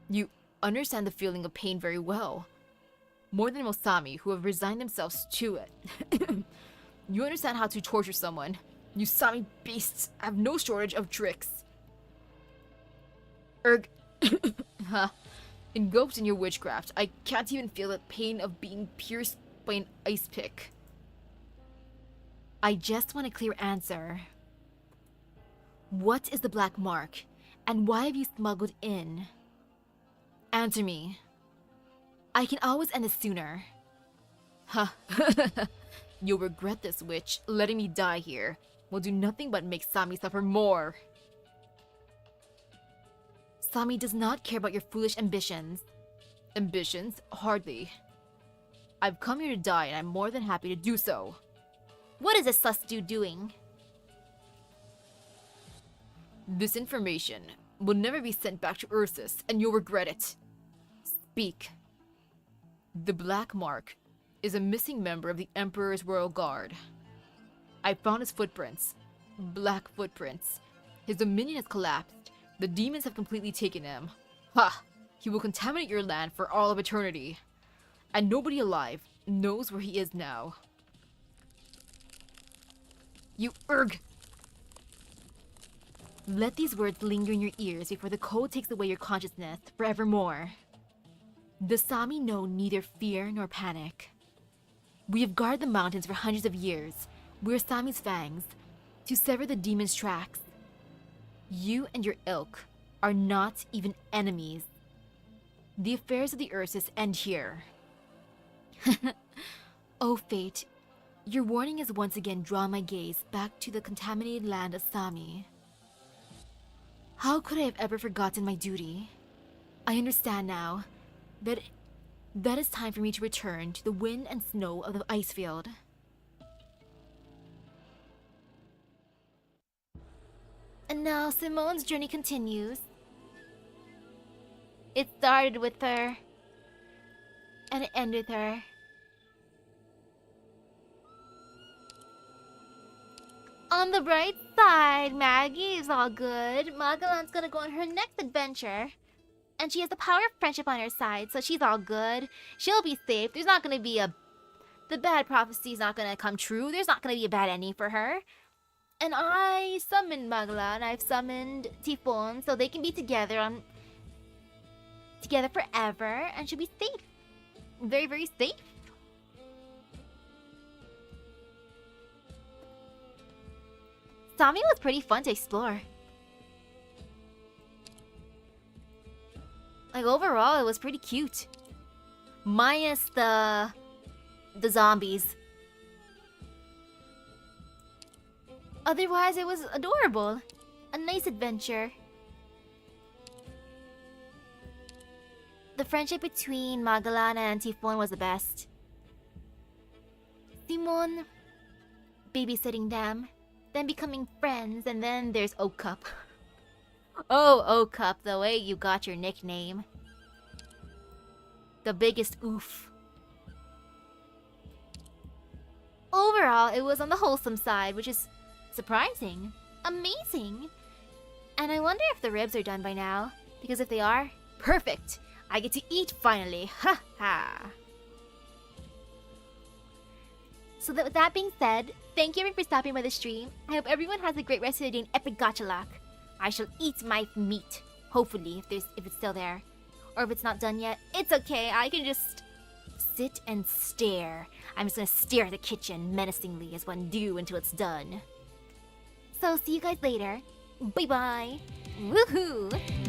You understand the feeling of pain very well. More than most Sami, who have resigned themselves to it. You understand how to torture someone. You Sami beasts have no shortage of tricks. Engulfed in your witchcraft, I can't even feel the pain of being pierced by an ice pick. I just want a clear answer. What is the black mark, and why have you smuggled in? Answer me. I can always end this sooner. Ha! You'll regret this, witch. Letting me die here will do nothing but make Sami suffer more. Sami does not care about your foolish ambitions. Ambitions? Hardly. I've come here to die, and I'm more than happy to do so. What is this sus dude doing? This information will never be sent back to Ursus, and you'll regret it. Speak. The Black Mark is a missing member of the Emperor's Royal Guard. I found his footprints. Black footprints. His dominion has collapsed. The demons have completely taken him. Ha! He will contaminate your land for all of eternity. And nobody alive knows where he is now. You erg! Let these words linger in your ears before the code takes away your consciousness forevermore. The Sami know neither fear nor panic. We have guarded the mountains for hundreds of years. We're Sami's fangs, to sever the demon's tracks. You and your ilk are not even enemies. The affairs of the Ursus end here. Oh fate, your warning has once again drawn my gaze back to the contaminated land of Sami. How could I have ever forgotten my duty? I understand now that it's time for me to return to the wind and snow of the ice field. And now Simone's journey continues. It started with her, and it ended with her. On the bright side, Maggie is all good. Magalan's gonna go on her next adventure. And she has the power of friendship on her side, so she's all good. She'll be safe. There's not gonna be the bad prophecy's not gonna come true. There's not gonna be a bad ending for her. And I summoned Magla and I've summoned Typhon so they can be together forever and she'll be safe. Very, very safe. Sami was pretty fun to explore. Like overall, it was pretty cute. Minus the zombies. Otherwise, it was adorable. A nice adventure. The friendship between Magalana and Typhon was the best. Simon babysitting them, then becoming friends, and then there's Okup. Oh, Okup, the way you got your nickname. The biggest oof. Overall, it was on the wholesome side, which is surprising. Amazing. And I wonder if the ribs are done by now. Because if they are, perfect. I get to eat finally. Ha ha. So with that being said, thank you everyone for stopping by the stream. I hope everyone has a great rest of the day in epic gacha luck. I shall eat my meat. Hopefully, if it's still there. Or if it's not done yet, it's okay. I can just sit and stare. I'm just gonna stare at the kitchen menacingly as one do until it's done. So see you guys later. Bye bye. Woohoo!